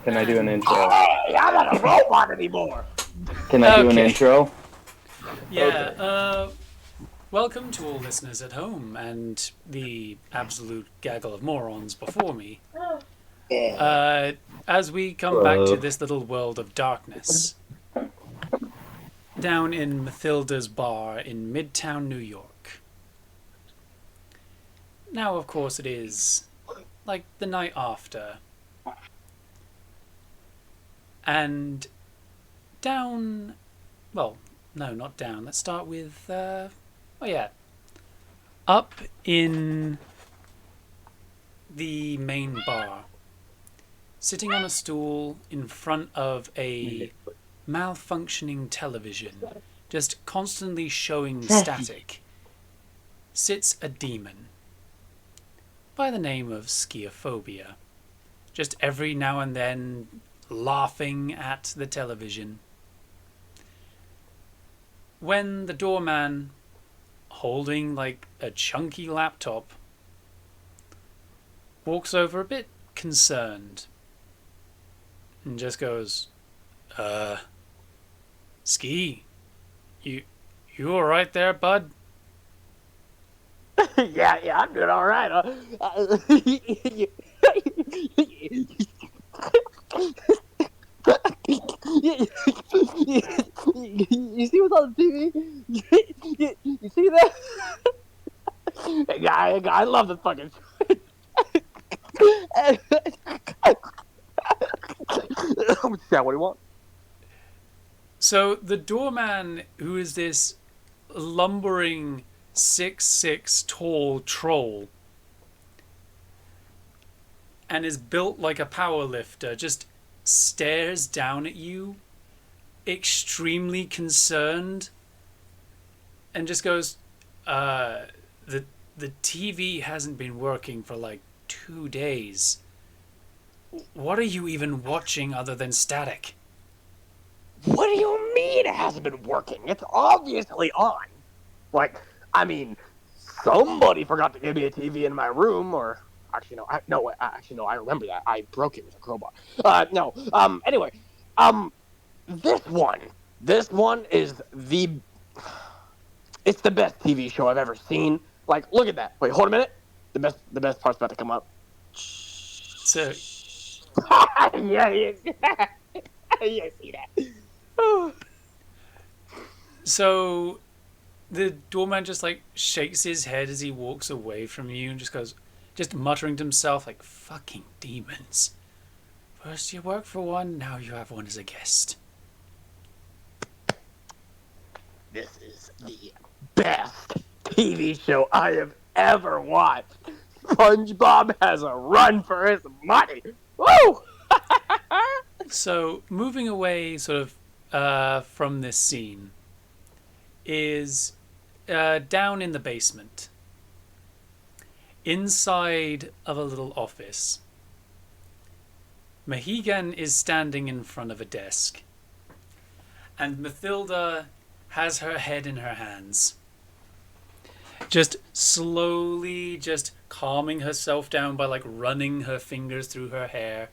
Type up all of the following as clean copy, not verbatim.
Can I do an intro? Hey, I'm not a robot anymore. Can I do an intro? Yeah, welcome to all listeners at home and the absolute gaggle of morons before me. As we come back to this little world of darkness, down in Mathilda's bar in Midtown New York. Now, of course, it is like the night after. And down, well, no, not down. Let's start with, up in the main bar, sitting on a stool in front of a malfunctioning television, just constantly showing static, sits a demon by the name of Skeophobia, just every now and then laughing at the television. When the doorman, holding like a chunky laptop, walks over a bit concerned and just goes, Ski, you alright there, bud? yeah, I'm doing all right. You see what's on the TV? You see that? Hey, guy, I love the fucking. Yeah, what do you want? So the doorman, who is this lumbering 6'6" tall troll and is built like a power lifter, just stares down at you, extremely concerned, and just goes, the TV hasn't been working for like 2 days. What are you even watching other than static? What do you mean it hasn't been working? It's obviously on. Like, I mean, somebody forgot to give me a TV in my room, or actually no, I remember that. I broke it with a crowbar. Anyway, this one is it's the best TV show I've ever seen. Like, look at that. Wait, hold a minute. The best part's about to come up. So, yeah, see that. So the doorman just like shakes his head as he walks away from you and just goes, just muttering to himself like, fucking demons. First you work for one, now you have one as a guest. This is the best TV show I have ever watched. SpongeBob has a run for his money. Woo! So moving away sort of from this scene is down in the basement, inside of a little office. Mahigan is standing in front of a desk, and Mathilda has her head in her hands, just slowly just calming herself down by like running her fingers through her hair,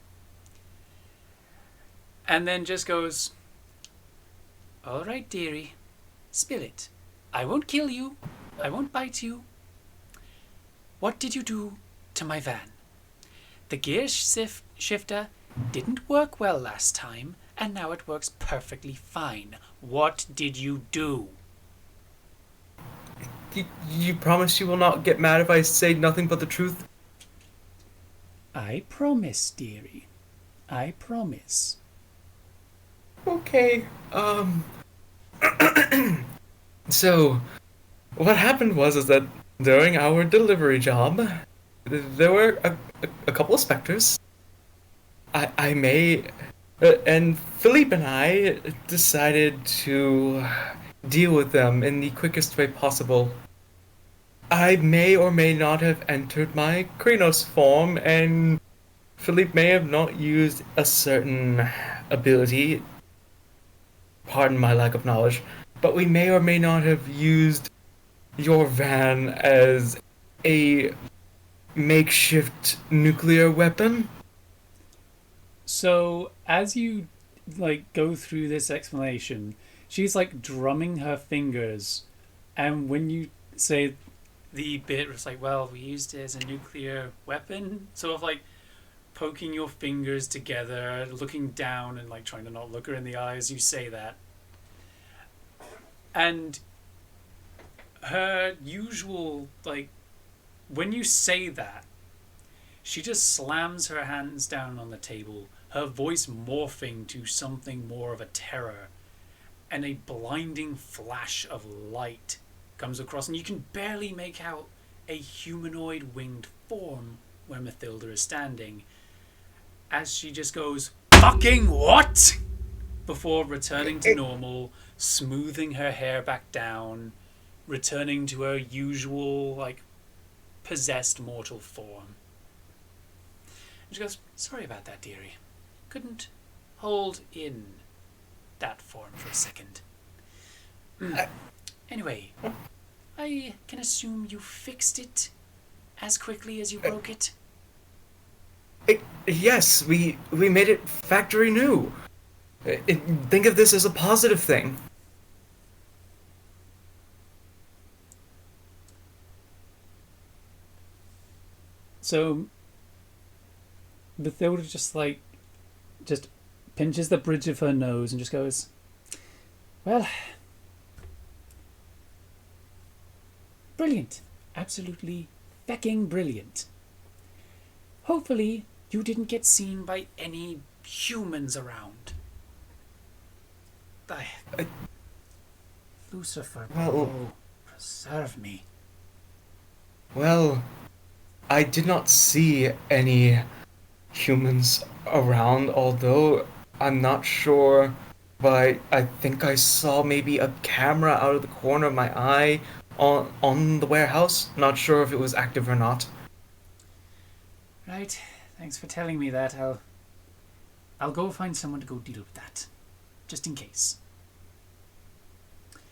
and then just goes, all right, dearie, spill it. I won't kill you. I won't bite you. What did you do to my van? The gear shifter didn't work well last time, and now it works perfectly fine. What did you do? You promise you will not get mad if I say nothing but the truth? I promise, dearie. I promise. Okay, So, what happened was that during our delivery job, there were a couple of specters. And Philippe and I decided to deal with them in the quickest way possible. I may or may not have entered my Kranos form, and Philippe may have not used a certain ability. Pardon my lack of knowledge. But we may or may not have used your van as a makeshift nuclear weapon. So as you like go through this explanation, she's like drumming her fingers, and when you say the bit was like, well, we used it as a nuclear weapon, sort of like poking your fingers together, looking down and like trying to not look her in the eyes, you say that. And her usual, like, when you say that, she just slams her hands down on the table, her voice morphing to something more of a terror, and a blinding flash of light comes across, and you can barely make out a humanoid winged form where Mathilda is standing, as she just goes, "Fucking what?" before returning to normal, smoothing her hair back down, returning to her usual, like, possessed mortal form. And she goes, "Sorry about that, dearie. Couldn't hold in that form for a second. Anyway, I can assume you fixed it as quickly as you broke it?" Yes, we made it factory new. Think of this as a positive thing. So Mathilda just pinches the bridge of her nose and just goes, "Well, brilliant. Absolutely fecking brilliant. Hopefully you didn't get seen by any humans around." Lucifer, Well- preserve me. Well, I did not see any humans around, although I'm not sure, but I think I saw maybe a camera out of the corner of my eye on the warehouse. Not sure if it was active or not. Right, thanks for telling me that. I'll go find someone to go deal with that, just in case.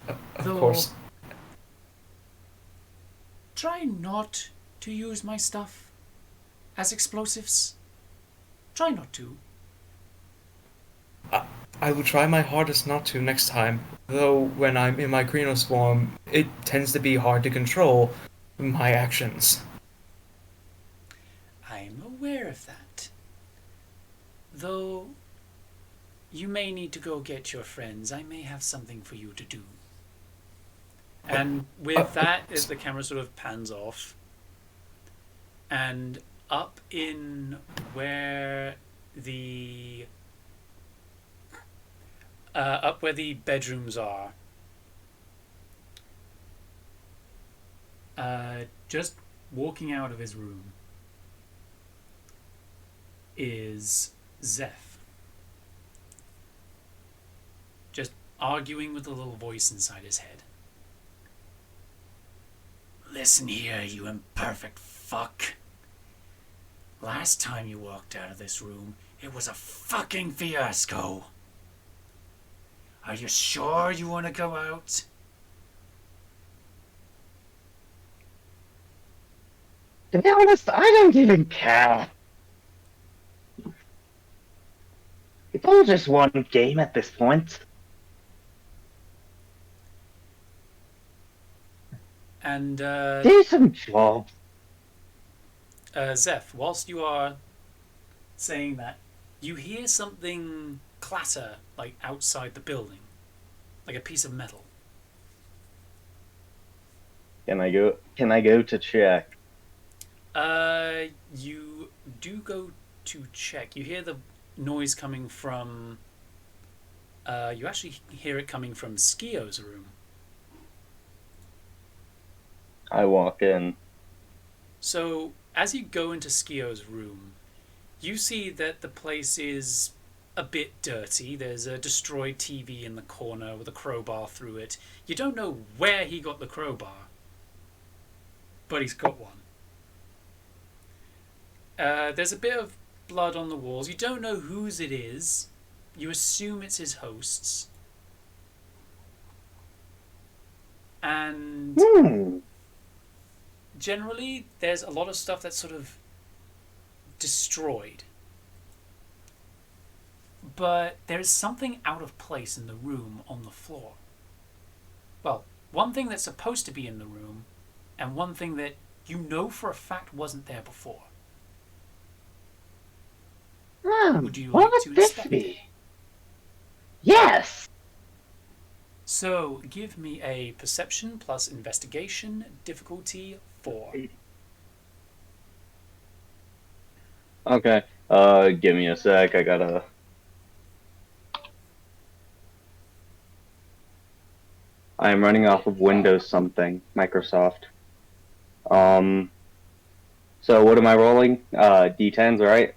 Of Though, course. try not to use my stuff as explosives. Try not to. I will try my hardest not to next time, though when I'm in my Swarm, it tends to be hard to control my actions. I'm aware of that. Though, you may need to go get your friends. I may have something for you to do. And with that, as the camera sort of pans off, and up in where the bedrooms are, just walking out of his room is Zeph, just arguing with a little voice inside his head. "Listen here, you imperfect fuck. Last time you walked out of this room, it was a fucking fiasco. Are you sure you want to go out?" To be honest, I don't even care. It's all just one game at this point. And Do some job. Zeph, whilst you are saying that, you hear something clatter, like outside the building, like a piece of metal. Can I go to check? You do go to check. You hear the noise coming from. You actually hear it coming from Skio's room. I walk in. So as you go into Skio's room, you see that the place is a bit dirty. There's a destroyed TV in the corner with a crowbar through it. You don't know where he got the crowbar, but he's got one. There's a bit of blood on the walls. You don't know whose it is. You assume it's his host's. And generally, there's a lot of stuff that's sort of destroyed. but there's something out of place in the room on the floor. Well, one thing that's supposed to be in the room, and one thing that you know for a fact wasn't there before. Would you What like would to this inspect it? be? Yes! So, give me a perception plus investigation, difficulty 4. Okay. Give me a sec. I gotta. I'm running off of Windows something, Microsoft. So what am I rolling? D10s, right?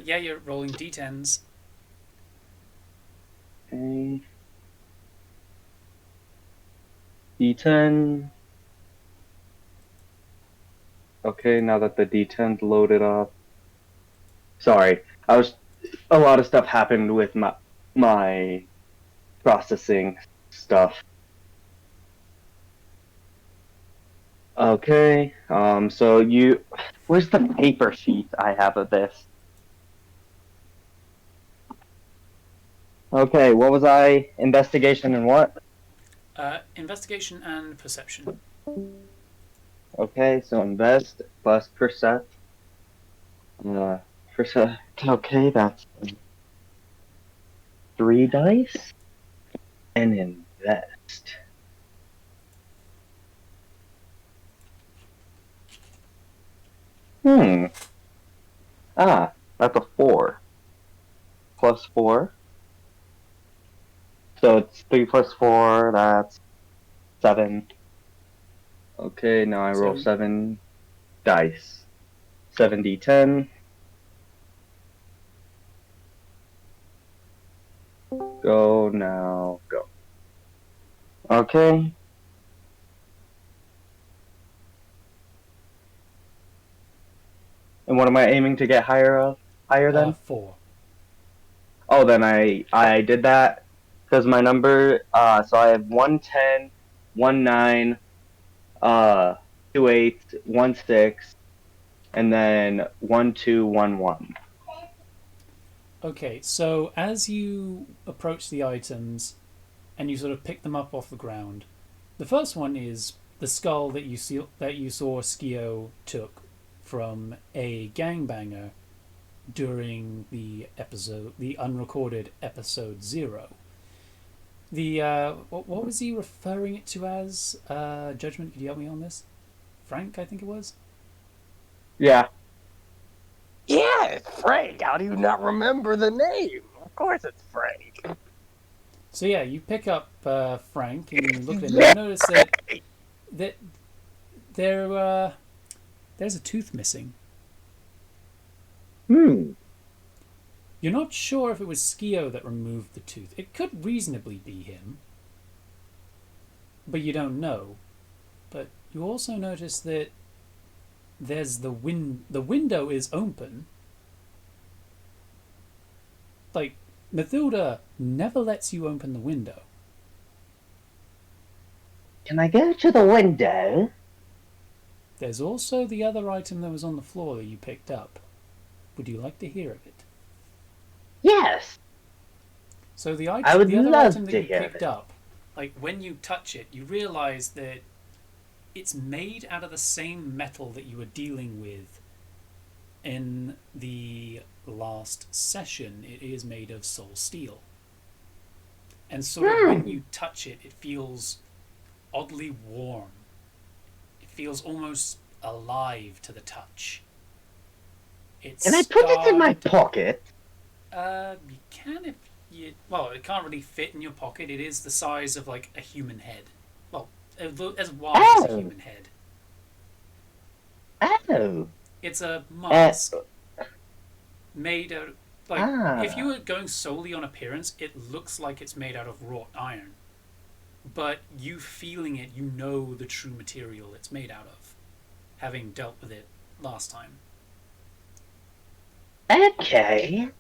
Yeah, you're rolling d10s. Okay. D10. Okay, now that the D10's loaded up. Sorry, a lot of stuff happened with my processing stuff. Okay, where's the paper sheet I have of this? Okay, what was I? Investigation and what? Investigation and perception. Okay, so invest plus percent. Uh, percent. Okay, that's 3 dice. And invest. Hmm. That's a 4. Plus 4. So it's 3 plus 4, that's 7. Okay, now I roll So 7 dice. 7d10. Go now, go. Okay. And what am I aiming to get higher than? 4. Oh, then I did that because my number. So I have 110, 19, 28, 16, and then 1211. Okay, so as you approach the items and you sort of pick them up off the ground, the first one is the skull that you saw Skio took from a gangbanger during the unrecorded episode 0. The what was he referring it to as? Judgment, could you help me on this? Frank, I think it was. Yeah. Yeah, it's Frank. How do you not remember the name? Of course it's Frank. So yeah, you pick up Frank and you look at him. And Yeah. you notice that there's a tooth missing. Hmm. You're not sure if it was Skio that removed the tooth. It could reasonably be him, but you don't know. But you also notice that there's the window is open. Like, Mathilda never lets you open the window. Can I go to the window? There's also the other item that was on the floor that you picked up. Would you like to hear of it? Yes. So the I would other love item that to you hear picked it. up, like when you touch it, you realize that it's made out of the same metal that you were dealing with in the last session. It is made of soul steel. And sort of when you touch it, it feels oddly warm. It feels almost alive to the touch. It's Can I put it in my pocket? You can if you... Well, it can't really fit in your pocket. It is the size of, like, a human head. Well, as wide as a human head. Oh. It's a mask made out... Like, if you Ah. were going solely on appearance, it looks like it's made out of wrought iron. But you feeling it, you know the true material it's made out of, having dealt with it last time. Okay.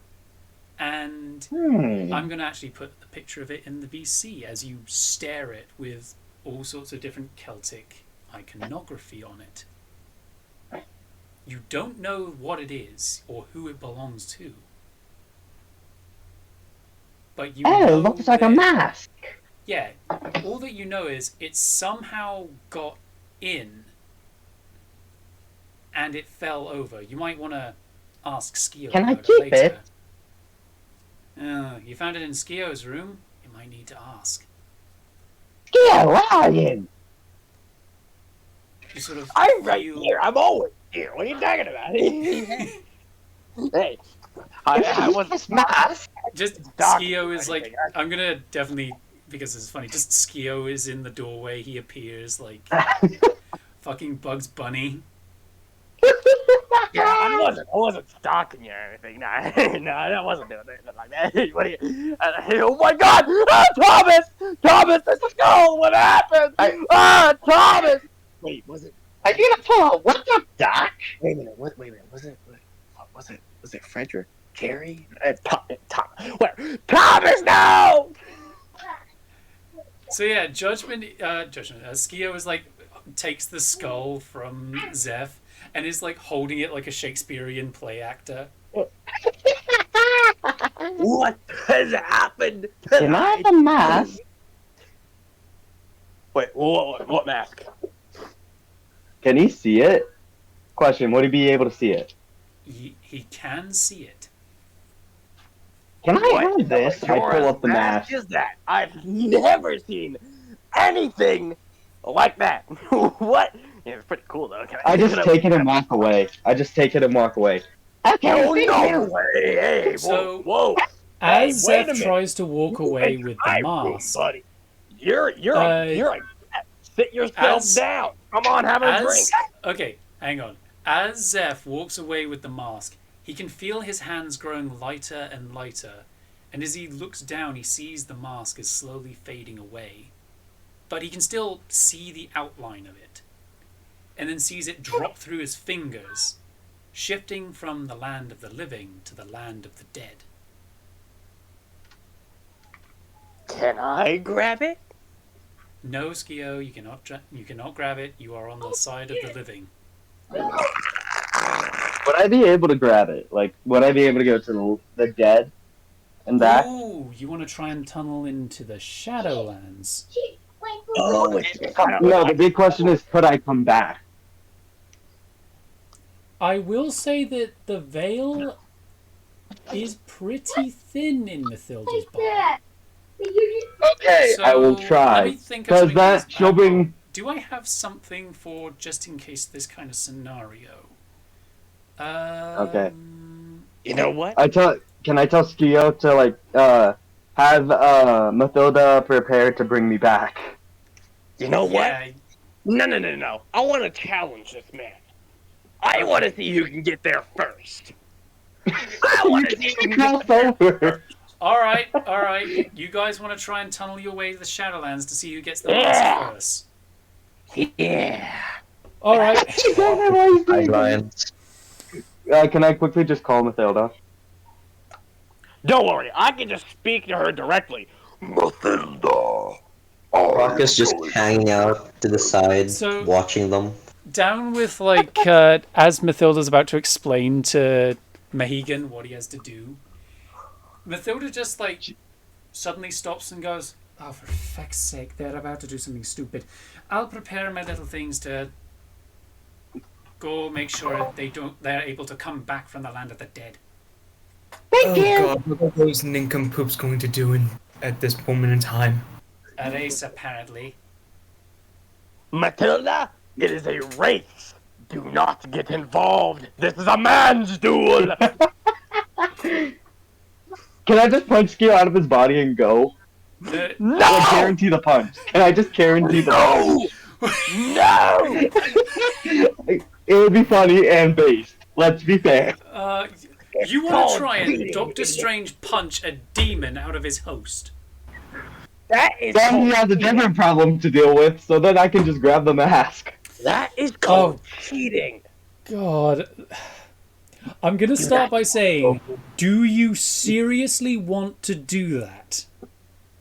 And I'm going to actually put the picture of it in the VC as you stare it with all sorts of different Celtic iconography on it. You don't know what it is or who it belongs to. but you Oh, it know looks like a that- mask. Yeah, all that you know is it somehow got in and it fell over. You might want to ask Skio Can I about keep later. it? You found it in Skio's room? You might need to ask. Yeah, where are you? You sort of I'm right feel... here. I'm always here. What are you talking about? Hey, I was This mask. Just Doctor Skio is like... anything. I'm gonna definitely... Because it's funny, just Skio is in the doorway. He appears like fucking Bugs Bunny. Yeah, I wasn't stalking you or anything. No, no, I wasn't doing anything like that. What are you? Oh my God! Ah, Thomas, the skull. What happened? Thomas. Wait, was it? Are you gonna pull out what the doc? Wait a minute. Wait a minute. Was it? Was it Frederick? Jerry? Thomas, no! So yeah, Skio is like takes the skull from Zeph and is like holding it like a Shakespearean play actor. What has happened Can I have tonight? a mask? Wait, what mask? Can he see it? Question, would he be able to see it? He can see it. Can I What have this? I pull up the mask. is that? I've never seen anything like that. What? Yeah, it's pretty cool though. I just take it and walk away. Okay, Oh no way! Hey, So- whoa! As Hey, wait a Zeph minute. tries to walk away with the mask, buddy. You're sit yourself as- down. Come on, have a drink. Okay, hang on. As Zeph walks away with the mask, he can feel his hands growing lighter and lighter, and as he looks down, he sees the mask is slowly fading away. But he can still see the outline of it, and then sees it drop through his fingers, shifting from the land of the living to the land of the dead. Can I grab it? No, Skio, you cannot grab it. You are on the side of the living. Would I be able to grab it? Like, would I be able to go to the dead and back? Ooh, you want to try and tunnel into the Shadowlands? Oh, No, the big question is, could I come back? I will say that the veil is pretty thin in Mathilda's bar. Okay, I will So, let try. me think of Because something that else. she'll bring. Do I have something for just in case this kind of scenario? Okay. You know what? Can I tell Skio to like have Mathilda prepared to bring me back? You know what? Yeah, No. I want to challenge this man. I want to see who can get there first. I want to see who can get Cross over. all right. You guys want to try and tunnel your way to the Shadowlands to see who gets the mask first? Yeah. All right. Hi, Lions. Can I quickly just call Mathilda? Don't worry, I can just speak to her directly. Mathilda. Rock is just hanging out to the side, So- watching them. Down with like as Mathilda's about to explain to Mahegan what he has to do, Mathilda just like suddenly stops and goes, "Oh, for feck's sake, they're about to do something stupid. I'll prepare my little things to go make sure they're able to come back from the land of the dead." Thank you. Oh god, what are those nincompoops going to do at this moment in time? A race, apparently. Mathilda, it is a race. Do not get involved. This is a man's duel. Can I just punch Skio out of his body and go? The- No! I guarantee the punch. Can I just guarantee the punch? No! It would be funny and based. Let's be fair. you want called to try and beating. Doctor Strange punch a demon out of his host? That is Then he called, has a different problem to deal with, so then I can just grab the mask. that is called cheating. God. I'm going to start by saying, do you seriously want to do that?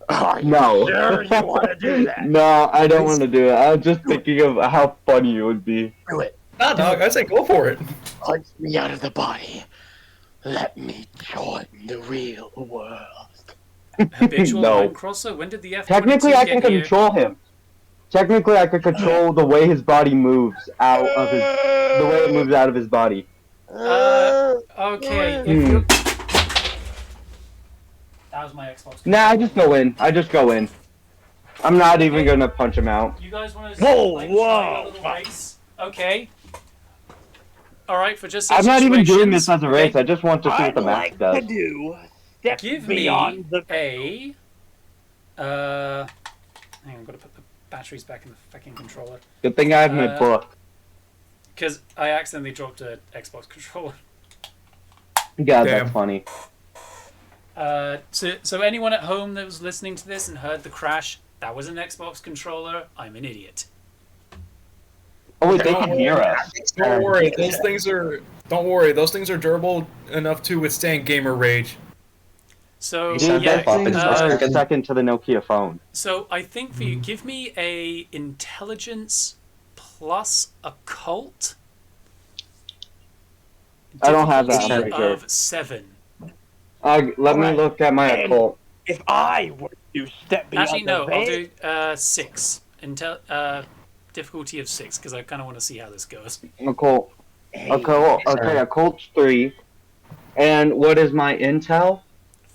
Are you No. sure you want to do that? No, I don't want to do it. I was just thinking of how funny it would be. Do it. Nah, dog, I say go for it. Punch me out of the body. Let me join the real world. Habitual No. line crosser? When did the F-22 Technically, I can get here? control him. Technically, I could control the way his body moves out of his, the way it moves out of his body. Okay, if you... That was my Xbox. Nah, I just go in. I just go in. I'm not even gonna punch him out. You guys want to Whoa, try a whoa, little fuck. race? Okay. Alright, for just I'm not even doing this situations, as a race. okay, I just want to see what I'd the map like does. to do step give beyond me the a... Hang on, I've got to put the batteries back in the fucking controller. Good thing I have my book. Because I accidentally dropped an Xbox controller. God, Damn. that's funny. So anyone at home that was listening to this and heard the crash, that was an Xbox controller. I'm an idiot. Oh wait, they can hear us. Don't worry, those things are. Don't worry, those things are durable enough to withstand gamer rage. So Dude, yeah, that poppins are second. second to the Nokia phone. so I think for you, give me a intelligence plus occult. I don't have that, Difficulty I'm pretty sure. of 7. Let me Alright. look at my And- occult. If I were to step beyond Actually, no, the I'll veil, do 6. Difficulty of 6 because I kind of want to see how this goes. Occult. Occult. Okay, occult's 3. And what is my intel?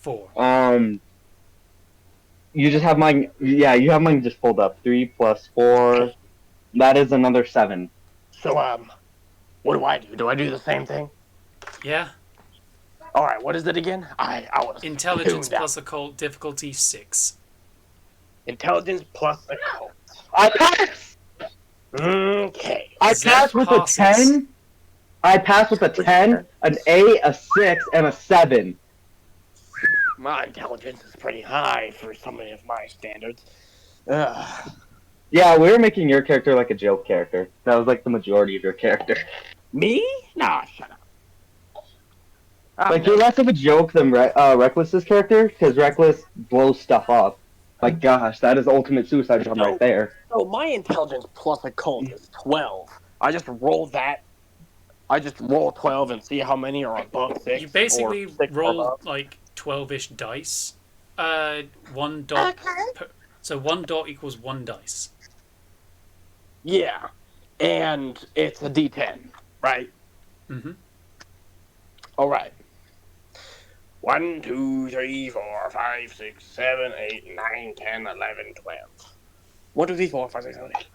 4. You just have mine. Yeah, you have mine just pulled up. 3 plus 4. That is another 7. So what do I do? Do I do the same thing? Yeah. All right, what is it again? I was Intelligence tuned out. plus occult difficulty 6. Intelligence plus occult. I pass. Okay. I Zach pass with a passes. 10. I pass with a 10, an 8, a 6, and a 7. My intelligence is pretty high for somebody of my standards. Yeah, we were making your character like a joke character. That was like the majority of your character. Me? Nah, shut up. Like, you're less of a joke than Reckless's character, because Reckless blows stuff up. Like, gosh, that is ultimate suicide bomb right there. So my intelligence plus occult is 12. I just roll that. I just roll 12 and see how many are above 6. You basically or 6 or roll above. like 12-ish dice. 1 dot. So 1 dot equals 1 dice. Yeah. And it's a D10, right? Mm-hmm. All right. 1, 2, 3, 4, 5, 6, 7, 8, 9, 10, 11, 12. 1, 2, 3, 4, 5, 6, 7, 8.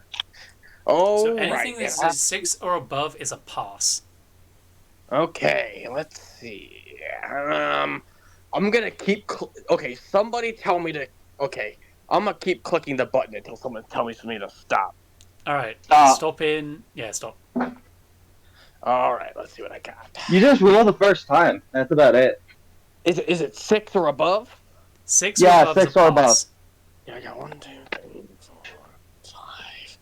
Oh, So anything right. that says 6 or above is a pass. Okay, let's see. I'm gonna keep. Okay, somebody tell me to. Okay, I'm gonna keep clicking the button until someone tells me for me to stop. All right. Stop. Stop in. Yeah, stop. All right, let's see what I got. You just roll the first time. That's about it. Is it 6 or above? 6 Yeah, or above. 6 or above. Yeah, I got 1, 2, 3, 4, 5.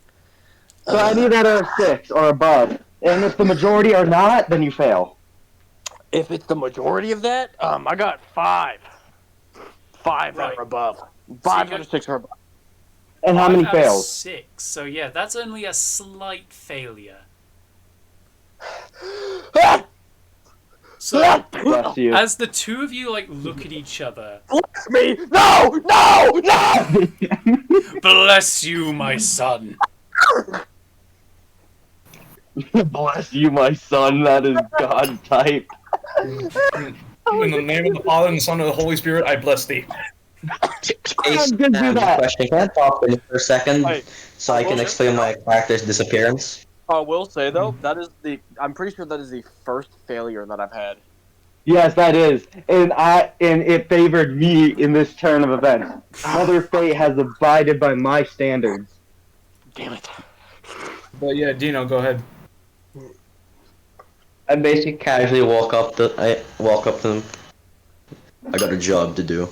So I need that at a 6 or above. And if the majority are not, then you fail. If it's the majority of that, I got 5. 5 Right. or above. 5 you out got- of 6 or above. And how many 5 out of fails? 6. So yeah, that's only a slight failure. Ah! So Bless you. as the two of you like look at each other, Bless me! No! No! No! bless you, my son. Bless you, my son. That is God type. In the name of the Father and the Son and the Holy Spirit, I bless thee. Hey, I'm gonna do Sam, that. question. Can I pop in for a second Hey, so I can okay. explain my character's disappearance? I will say though, I'm pretty sure that is the first failure that I've had. Yes, that is. And it favored me in this turn of events. Mother Fate has abided by my standards. Damn it. But yeah, Dino, go ahead. I basically casually walk up to them. I got a job to do.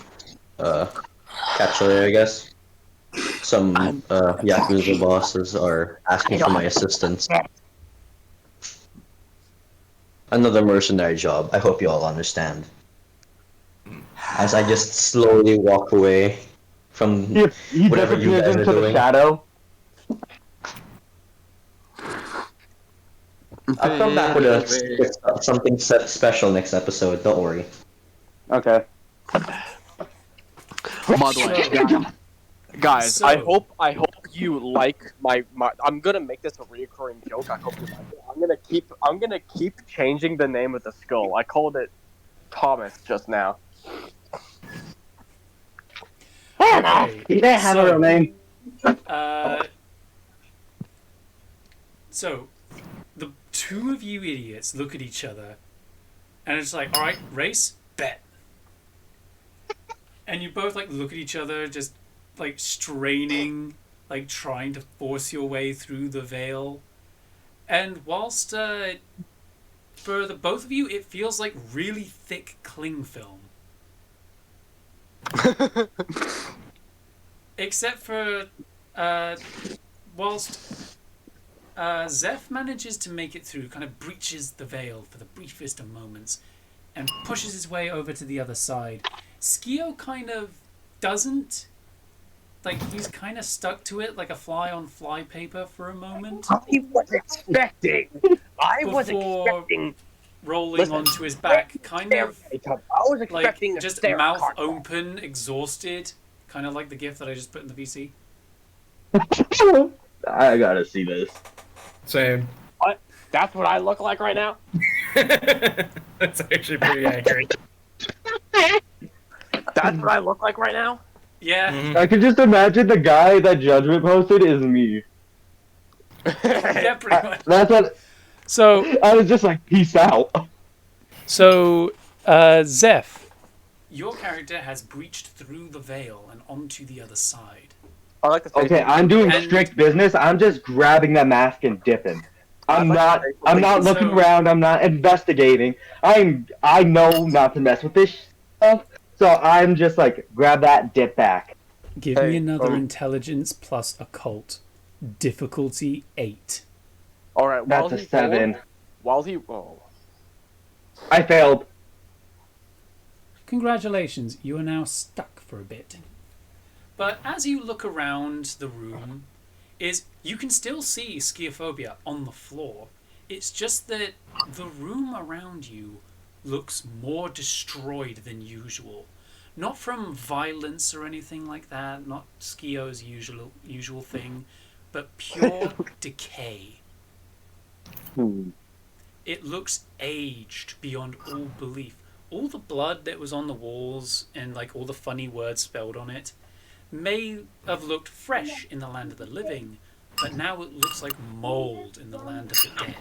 Catch you later, I guess. Some Yakuza bosses are asking for my assistance. Another mercenary job. I hope you all understand. As I just slowly walk away from He whatever you disappears guys are into the doing. shadow. I'll come back with something special next episode. Don't worry. Okay. By the way, guys, So- I hope you like my. I'm gonna make this a reoccurring joke. I hope you like it. I'm gonna keep changing the name of the skull. I called it Thomas just now. Okay, He didn't have a real name. So, the two of you idiots look at each other, and it's like, all right, race, bet. And you both like look at each other, just like straining, like trying to force your way through the veil. And whilst for the both of you, it feels like really thick cling film. Except for whilst Zeph manages to make it through, kind of breaches the veil for the briefest of moments, and pushes his way over to the other side. Skio kind of doesn't. Like, he's kind of stuck to it like a fly on fly paper for a moment. I was expecting. Before rolling onto his back, kind of I was like expecting a just stare mouth contest. open, exhausted, kind of like the gif that I just put in the VC. I gotta see this. Same. What? That's what I look like right now. That's actually pretty accurate. That's what I look like right now. Yeah, Mhm. I could just imagine the guy that Judgment posted is me. yeah, pretty much. That's what So, I was just like, peace out. Zeph, your character has breached through the veil and onto the other side. I like to say Okay, I'm doing And- strict business. I'm just grabbing that mask and dipping. I'm not looking So- around. I'm not investigating. I know not to mess with this stuff. So I'm just like, grab that, dip back. Give Hey, me another intelligence plus occult. Difficulty 8. All right, That's a 7. Oh. I failed. Congratulations, you are now stuck for a bit. But as you look around the room, you can still see Skiophobia on the floor. It's just that the room around you looks more destroyed than usual. Not from violence or anything like that, not Skio's usual thing, but pure decay. It looks aged beyond all belief. All the blood that was on the walls and like all the funny words spelled on it may have looked fresh in the land of the living, but now it looks like mold in the land of the dead.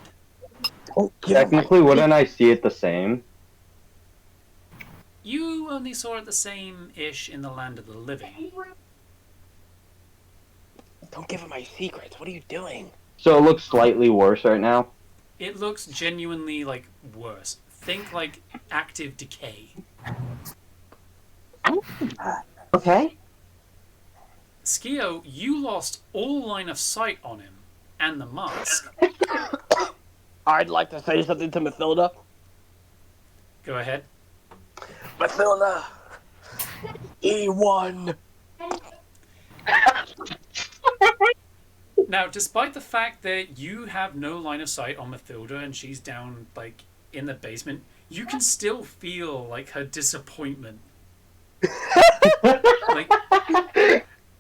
Technically, wouldn't I see it the same? You only saw it the same-ish in the land of the living. Don't give him my secrets. What are you doing? So it looks slightly worse right now. It looks genuinely like worse. Think like active decay. Okay. Skio, you lost all line of sight on him and the mask. I'd like to say something to Mathilda. Go ahead. Mathilda, he won. Now, despite the fact that you have no line of sight on Mathilda and she's down like in the basement, you can still feel like her disappointment. Like,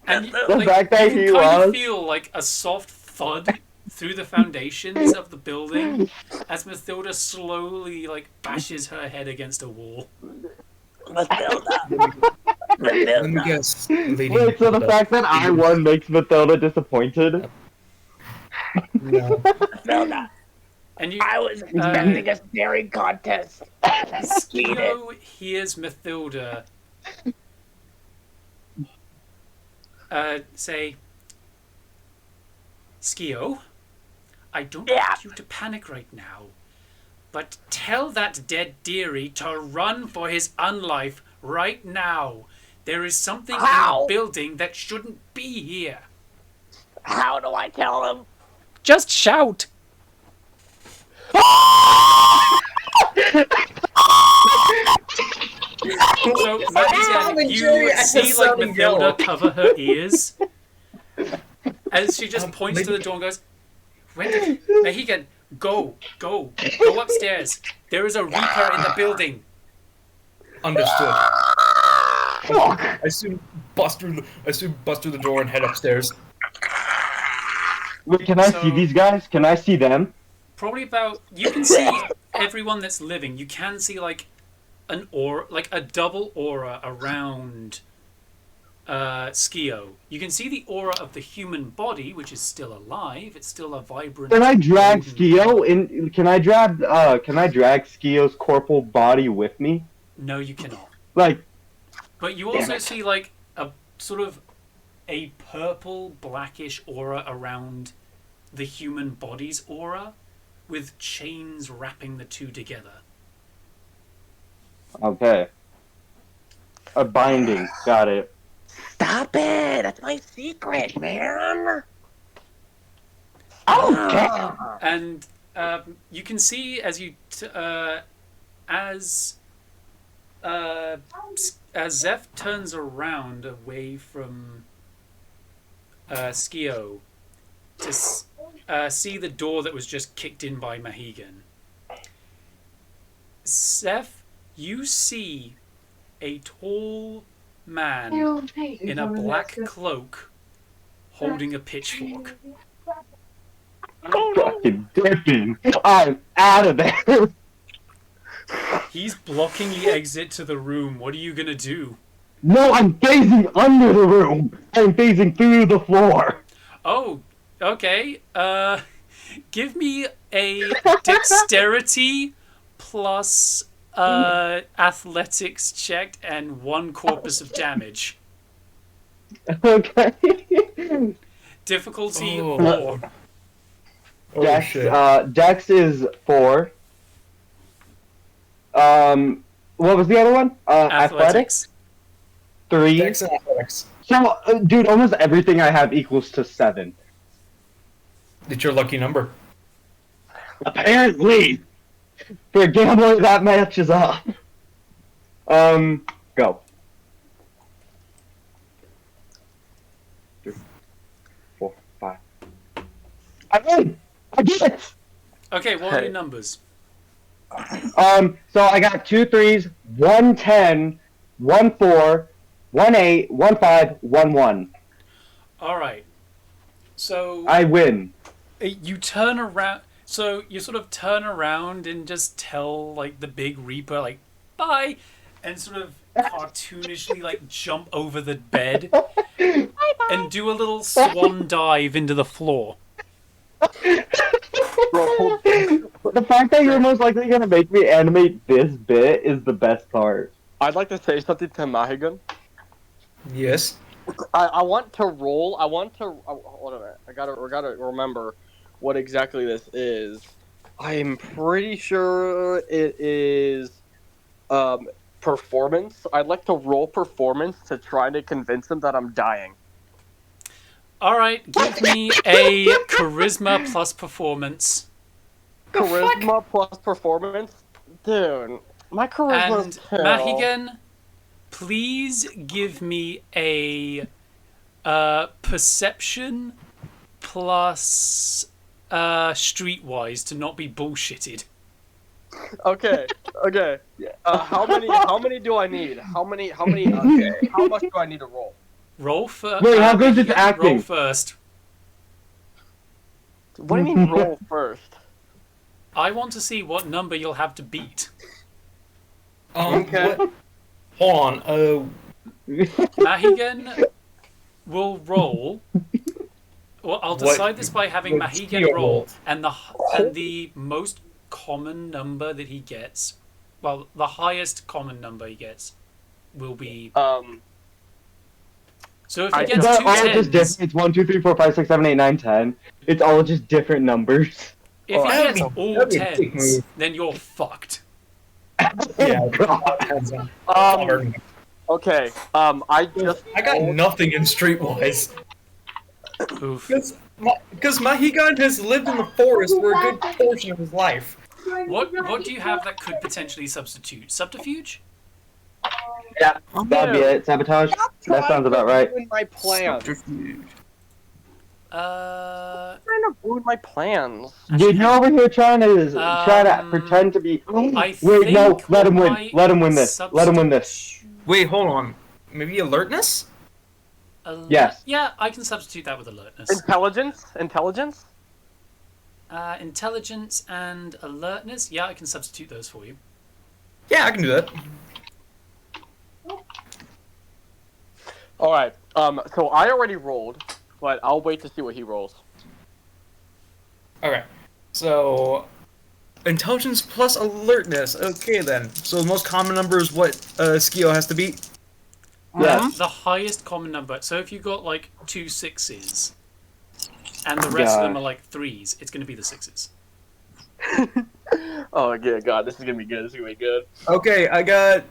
and The fact that you he can kind of was. feel like a soft thud through the foundations of the building as Mathilda slowly like bashes her head against a wall. Mathilda. Let me guess. Lady Wait, so the Mathilda. fact that I won makes Mathilda disappointed? No. Mathilda. And you, I was expecting a staring contest. Skio hears Mathilda say, Skio, I don't want you to panic right now, but tell that dead dearie to run for his unlife right now. There is something in the building that shouldn't be here. How do I tell him? Just shout. So, Maddie, you see like Mathilda cover her ears as she just points to the door and goes, Mahegan, go upstairs. There is a Reaper in the building. Understood. Fuck! I assume bust through the door and head upstairs. Wait, can I So- see these guys? Can I see them? Probably about. You can see everyone that's living. You can see like an aura, like a double aura around Skio. You can see the aura of the human body, which is still alive. It's still a vibrant. Can I drag golden Skio body. in? Can I drag Skio's corporal body with me? No, you cannot. Like, But you Damn also it. see like a sort of a purple blackish aura around the human body's aura, with chains wrapping the two together. okay. A binding. Got it. Stop it! That's my secret, man. Oh, damn. And you can see as you as Zeph turns around away from Skio to see the door that was just kicked in by Mahigan. Zeph, you see a tall man in a black cloak holding a pitchfork. Fucking dipping. I'm out of there. He's blocking the exit to the room. What are you gonna do? No, I'm phasing under the room. I'm phasing through the floor. Oh, okay. Give me a dexterity plus athletics check and 1 corpus of damage. Okay. Difficulty Oh. 4. Oh Dex, shit. Dex is 4. What was the other one? Athletics? 3. Dex and athletics. So, dude, almost everything I have equals to 7. It's your lucky number. Apparently, for a gambler, that matches up. Go. 3, 4, 5. I win! I did it! Okay, what are Hey. your numbers? So I got 2 3s, 1 10, 1 4, 1 8, 1 5, 1 1. Alright. So I win. you turn around. So you sort of turn around and just tell like the big Reaper like bye, and sort of cartoonishly like jump over the bed and do a little swan dive into the floor. Bro, The fact that you're most likely gonna make me animate this bit is the best part. I'd like to say something to Mahigan. Yes. I want to roll. I want to. Hold on a minute. We gotta remember what exactly this is. I'm pretty sure it is performance. I'd like to roll performance to try to convince him that I'm dying. Alright, give me a charisma plus performance. Charisma plus performance? Dude, my charisma And is 2. Mahigan, please give me a perception plus streetwise to not be bullshitted. Okay. How many do I need? How much do I need to roll? Roll first. Wait, how goes it acting? Roll first. What do you mean roll first? I want to see what number you'll have to beat. Okay. What? Hold on. Mahigan will roll. Well, I'll decide this by having what Mahigan Skio roll, rolls? and the most common number that he gets, well, the highest common number he gets, will be. So if he It's gets It's two all just tens, different. It's 1 2 3 4 5 6 7 8 9 10. It's all just different numbers. if he that'd gets be- all that'd be a dick tens, move. then you're fucked. Yeah. Um, okay. I got nothing in Streetwise. Oof. Because Mahigan has lived in the forest for a good portion of his life. What do you have that could potentially substitute? Subterfuge? Yeah, that'd be it. Sabotage. That sounds about right. Ruin my plans. Subterfuge. Trying to ruin my plans. Dude, you're over here trying to pretend to be. I Wait, no, think let him win. my Let him win this. Let him win this. subterfuge- Wait, hold on. maybe alertness? Yes. Yeah, I can substitute that with alertness. Intelligence. Intelligence and alertness. Yeah, I can substitute those for you. Yeah, I can do that. All right. So I already rolled, but I'll wait to see what he rolls. Okay. So, intelligence plus alertness. Okay, then. So the most common number is what Skio has to beat? Yes. The highest common number. So if you got like 2 6s, and the rest of them are like 3s, it's going to be the 6s. Oh yeah, God, this is gonna be good. Okay, I got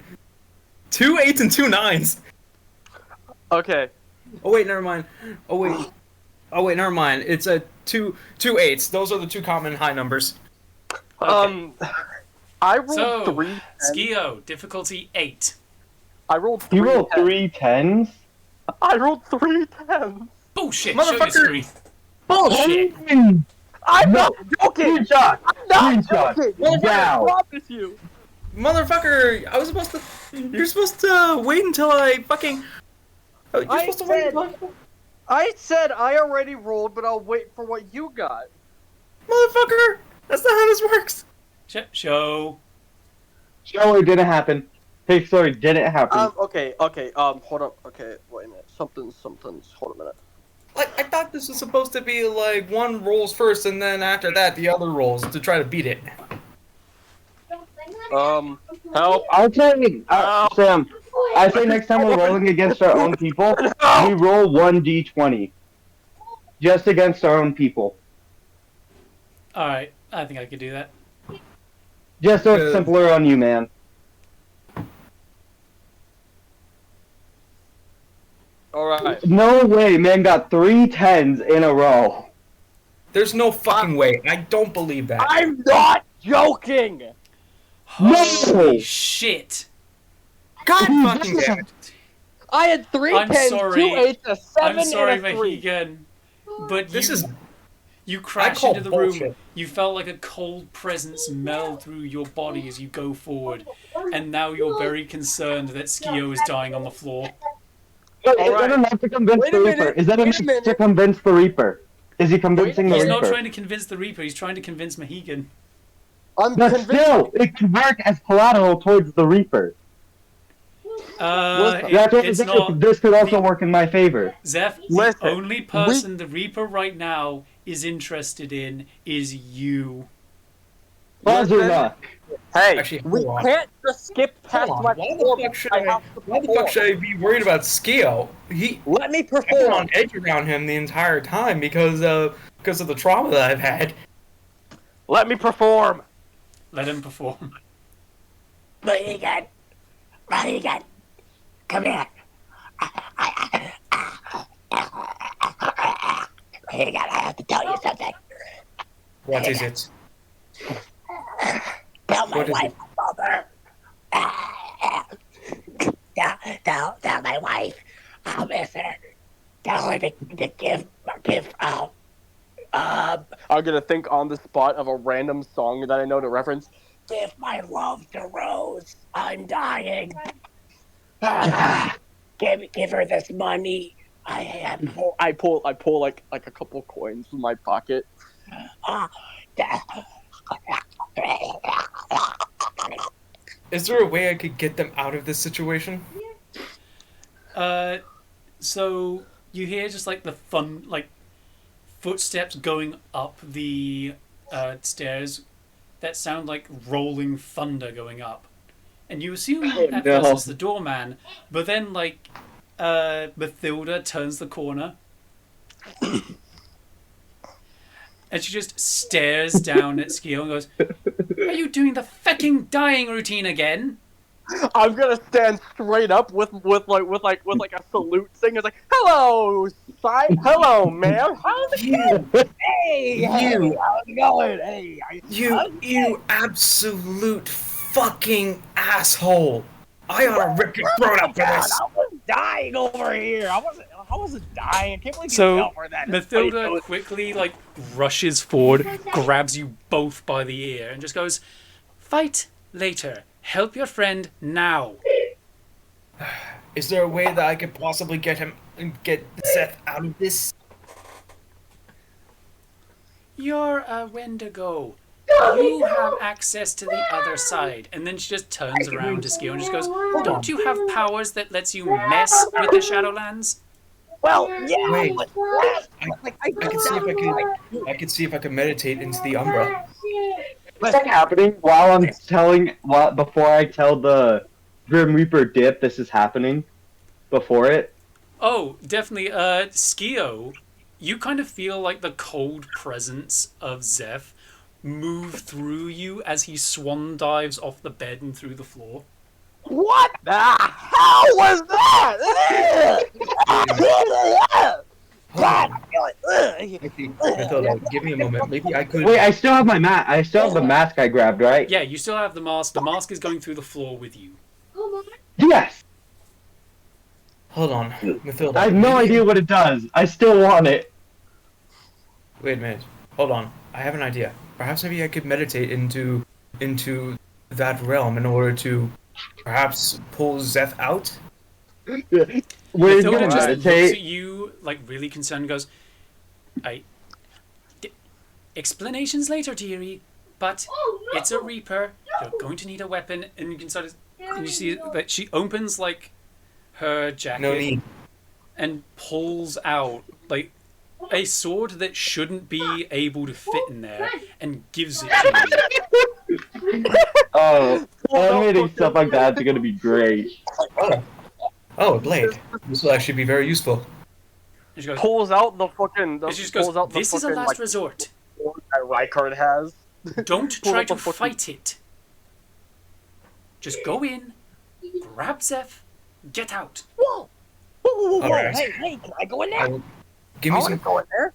2 8s and 2 9s. Okay. Oh wait, never mind. Oh wait, never mind. It's a two 8s. Those are the two common high numbers. I rolled So, 3 10s. Skio, difficulty 8. I rolled 3 You rolled 10s. 3 10s? I rolled 3 10s. Bullshit, show your Motherfucker. screen. Bullshit! I'm No. not joking. Screenshot! I'm not Screenshot! joking. Down. I promise you. Motherfucker, I was supposed to. You're supposed to wait until I fucking. You're supposed to wait. I said I already rolled, but I'll wait for what you got. Motherfucker, that's not how this works. Show. Show it didn't happen. Hey, sorry, didn't happen. Okay, hold up. Okay, wait a minute. Something's. Hold a minute. Like, I thought this was supposed to be like one rolls first, and then after that the other rolls to try to beat it. Help. I'll say, Sam, I say next time we're rolling against our own people, we roll 1d20. Just against our own people. Alright, I think I could do that. Just so it's simpler on you, man. Alright. No way, man got 3 10s in a row. There's no fucking way. I don't believe that. I'm not joking! Holy shit. God fucking damn it. I had 3 I'm 10s, sorry. 2 8s, a 7, I'm sorry, and a 3. Mahigan, but This is. you crashed call into the room. bullshit. You felt like a cold presence meld through your body as you go forward, and now you're very concerned that Skio is dying on the floor. Is Alright. that enough to convince Wait a the minute, Reaper? Is that wait a enough minute. to convince the Reaper? Is he convincing the He's Reaper? not trying to convince the Reaper, he's trying to convince Mahigan. I'm But convinced. still, it can work as collateral towards the Reaper. It's not. This could also work in my favor. Zeph, the Listen, only person the Reaper right now is interested in is you. Buzzernuck. Hey, Actually, we hold on. can't just skip past Hold my on. Why the performance. fuck should I I? have to Why the perform. fuck should I be worried about Skio? Let me I've been perform. on edge around him the entire time because of the trauma that I've had. Let me perform. Let him perform. Mahigan, come here. Mahigan, I have to tell you something. What is it? Tell my What is wife, mother. Tell my wife. I'll miss her. Tell her to give. I'm gonna think on the spot of a random song that I know to reference. Give my love to Rose. I'm dying. Give her this money. I pull like a couple coins from my pocket. Is there a way I could get them out of this situation? So you hear just like the fun, like footsteps going up the stairs that sound like rolling thunder going up, and you assume at no. first it's the doorman, but then like Mathilda turns the corner. And she just stares down at Skio and goes, "Are you doing the fucking dying routine again?" I'm gonna stand straight up with a salute thing. It's like, hello, hello, ma'am. How's it going? Hey, You- how's it going? Hey, You absolute fucking asshole! I ought to rip your throat out for this. I was dying over here. I wasn't dying. I can't believe you So fell for that. Mathilda quickly like rushes forward, grabs you both by the ear, and just goes, "Fight later. Help your friend now." Is there a way that I could possibly get Seth out of this? You're a Wendigo. You have access to the other side. And then she just turns around to Skio and just goes, don't you have powers that lets you mess with the Shadowlands? Well, yeah, Wait. but I could see if I could see if I could meditate into the Umbra. What's happening while before I tell the Grim Reaper dip this is happening? Before it? Oh, definitely. Skio, you kind of feel like the cold presence of Zeph move through you as he swan dives off the bed and through the floor. what the hell was that? God, I feel it. Mathilda, give me a moment. Maybe I could. Wait, I still have my mask. I still have the mask I grabbed, right? Yeah, you still have the mask. The mask is going through the floor with you. Yes! Hold on, Mathilda. I have no idea what it does. I still want it. Wait a minute. Hold on. I have an idea. Perhaps maybe I could meditate into that realm in order to perhaps pull Zeth out. We're Mathilda gonna just looks meditate. at you, like, really concerned and goes, explanations later, dearie, but it's a Reaper. You're going to need a weapon, and you can sort of... And you see that she opens, like, her jacket No need. and pulls out, like, a sword that shouldn't be able to fit in there and gives it to you. Oh, animating stuff like that's gonna be great. Oh, a blade. This will actually be very useful. And she goes, Pulls out the fucking. and she just goes, pulls out the this is a fucking, last like, resort. sword that Rykard has. Don't Pull try out to the fucking- fight it. Just go in, grab Zeph, get out. Whoa! Whoa! Alright. Hey! Can I go in I there? will... Give I me want to some. go in there.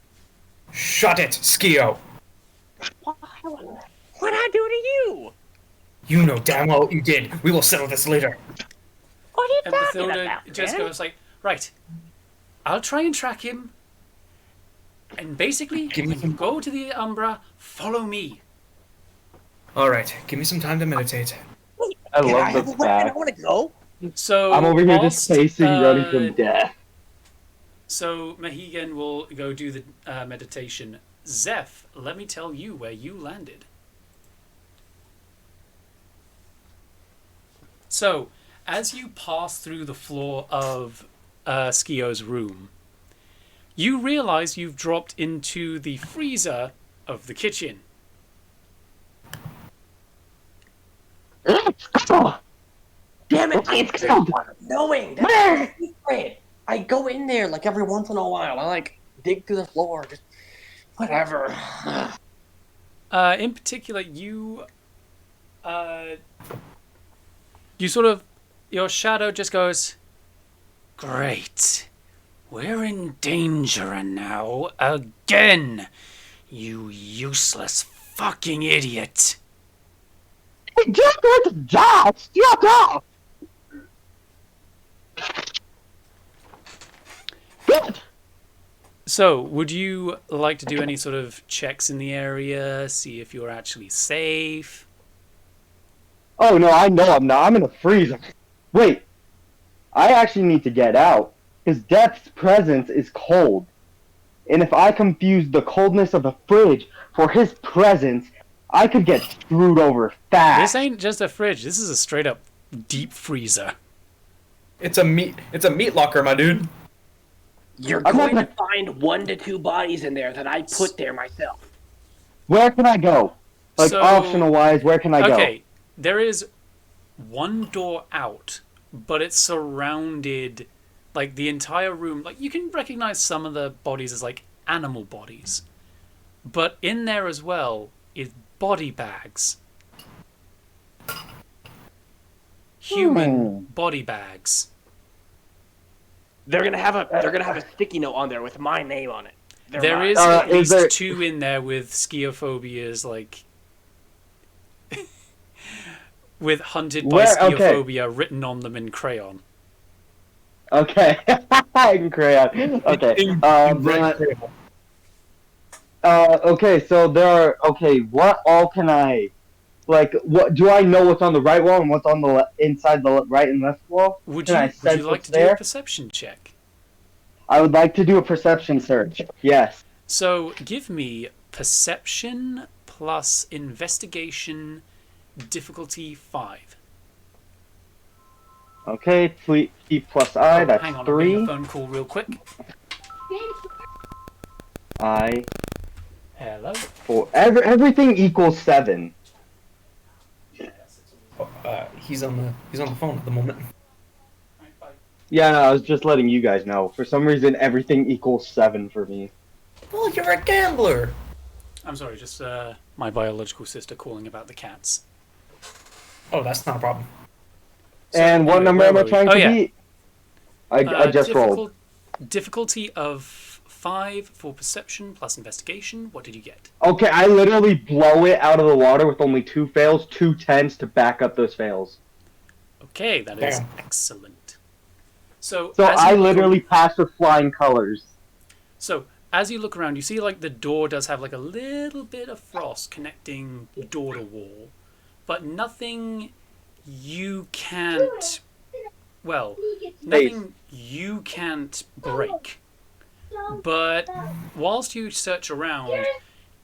Shut it, Skio. What'd I do to you? You know damn well what you did. We will settle this later. What are you And talking Mathilda about, just man? goes like, right, I'll try and track him. And basically, Give me when you some- go to the Umbra, follow me. All right, give me some time to meditate. I Can I love have the a weapon? I fact. want to go. So I'm over here just whilst, pacing, running from death. So Mahigan will go do the meditation. Zeph, let me tell you where you landed. So, as you pass through the floor of Skio's room, you realize you've dropped into the freezer of the kitchen. Damn it! It's I cold. knowing that's a secret. I go in there like every once in a while. I like dig through the floor, just whatever. In particular, you sort of, your shadow just goes, great, we're in danger now, again, you useless fucking idiot. Just want to die! Shut up! Good! So, would you like to do any sort of checks in the area, see if you're actually safe? Oh no, I know I'm not. I'm in a freezer. Wait. I actually need to get out. Because Death's presence is cold. And if I confuse the coldness of the fridge for his presence, I could get screwed over fast. This ain't just a fridge, this is a straight up deep freezer. It's a meat locker, my dude. You're I'm not going to gonna- find 1 to 2 bodies in there that I put there myself. Where can I go? Like, So- optional wise, where can I go? Okay, there is one door out, but it's surrounded, like the entire room. Like you can recognize some of the bodies as like animal bodies, but in there as well is body bags, human body bags. They're gonna have a sticky note on there with my name on it. They're There mine. is Uh, at is least there- 2 in there with schiophobias, like with hunted by Where- okay. schiaphobia written on them in crayon. Okay. In crayon. Okay. Okay, so there are... Okay, what all can I Like, what do I know what's on the right wall and what's on the inside the right and left wall? Would Can I you sense like what's to do a there? perception check? I would like to do a perception search. Yes. So give me perception plus investigation difficulty 5. Okay, T plus I, Oh, that's hang on, I'm getting a 3. phone call real quick. I Hello. 4. Everything equals 7. He's on the phone at the moment. Yeah, no, I was just letting you guys know. For some reason, everything equals 7 for me. Well, you're a gambler. I'm sorry, just my biological sister calling about the cats. Oh, that's not a problem. So, And what anyway, number where am I were we? trying Oh, to yeah. beat? I just rolled. Difficulty of 5 for perception plus investigation. What did you get? Okay, I literally blow it out of the water with only 2 fails, 2 10s to back up those fails. Okay, that is Damn. excellent. So So as I you look literally passed with flying colors. So, as you look around, you see like the door does have like a little bit of frost connecting door to wall, but nothing you can't. Well, nothing you can't break. But whilst you search around,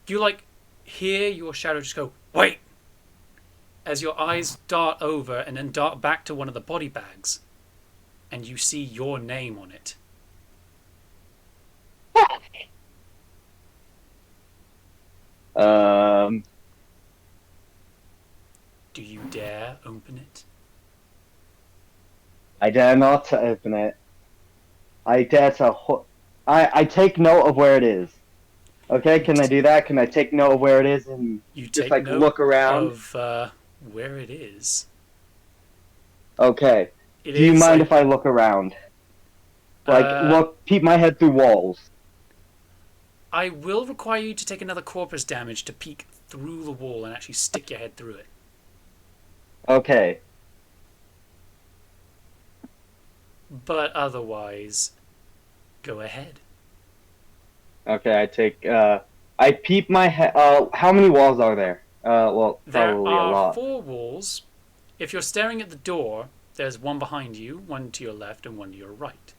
you like hear your shadow just go, "Wait!" as your eyes dart over and then dart back to one of the body bags, and you see your name on it. Do you dare open it? I dare not to open it. I dare to. I take note of where it is. Okay, can I do that? Can I take note of where it is and You just take like note look around? of where it is. Okay. It Do you is, mind like, if I look around? Like, peep my head through walls. I will require you to take another corpus damage to peek through the wall and actually stick your head through it. Okay. But otherwise, go ahead. Okay, I take. I peep my head. How many walls are there? Well, There probably a are lot. 4 walls. If you're staring at the door, there's one behind you, one to your left, and one to your right.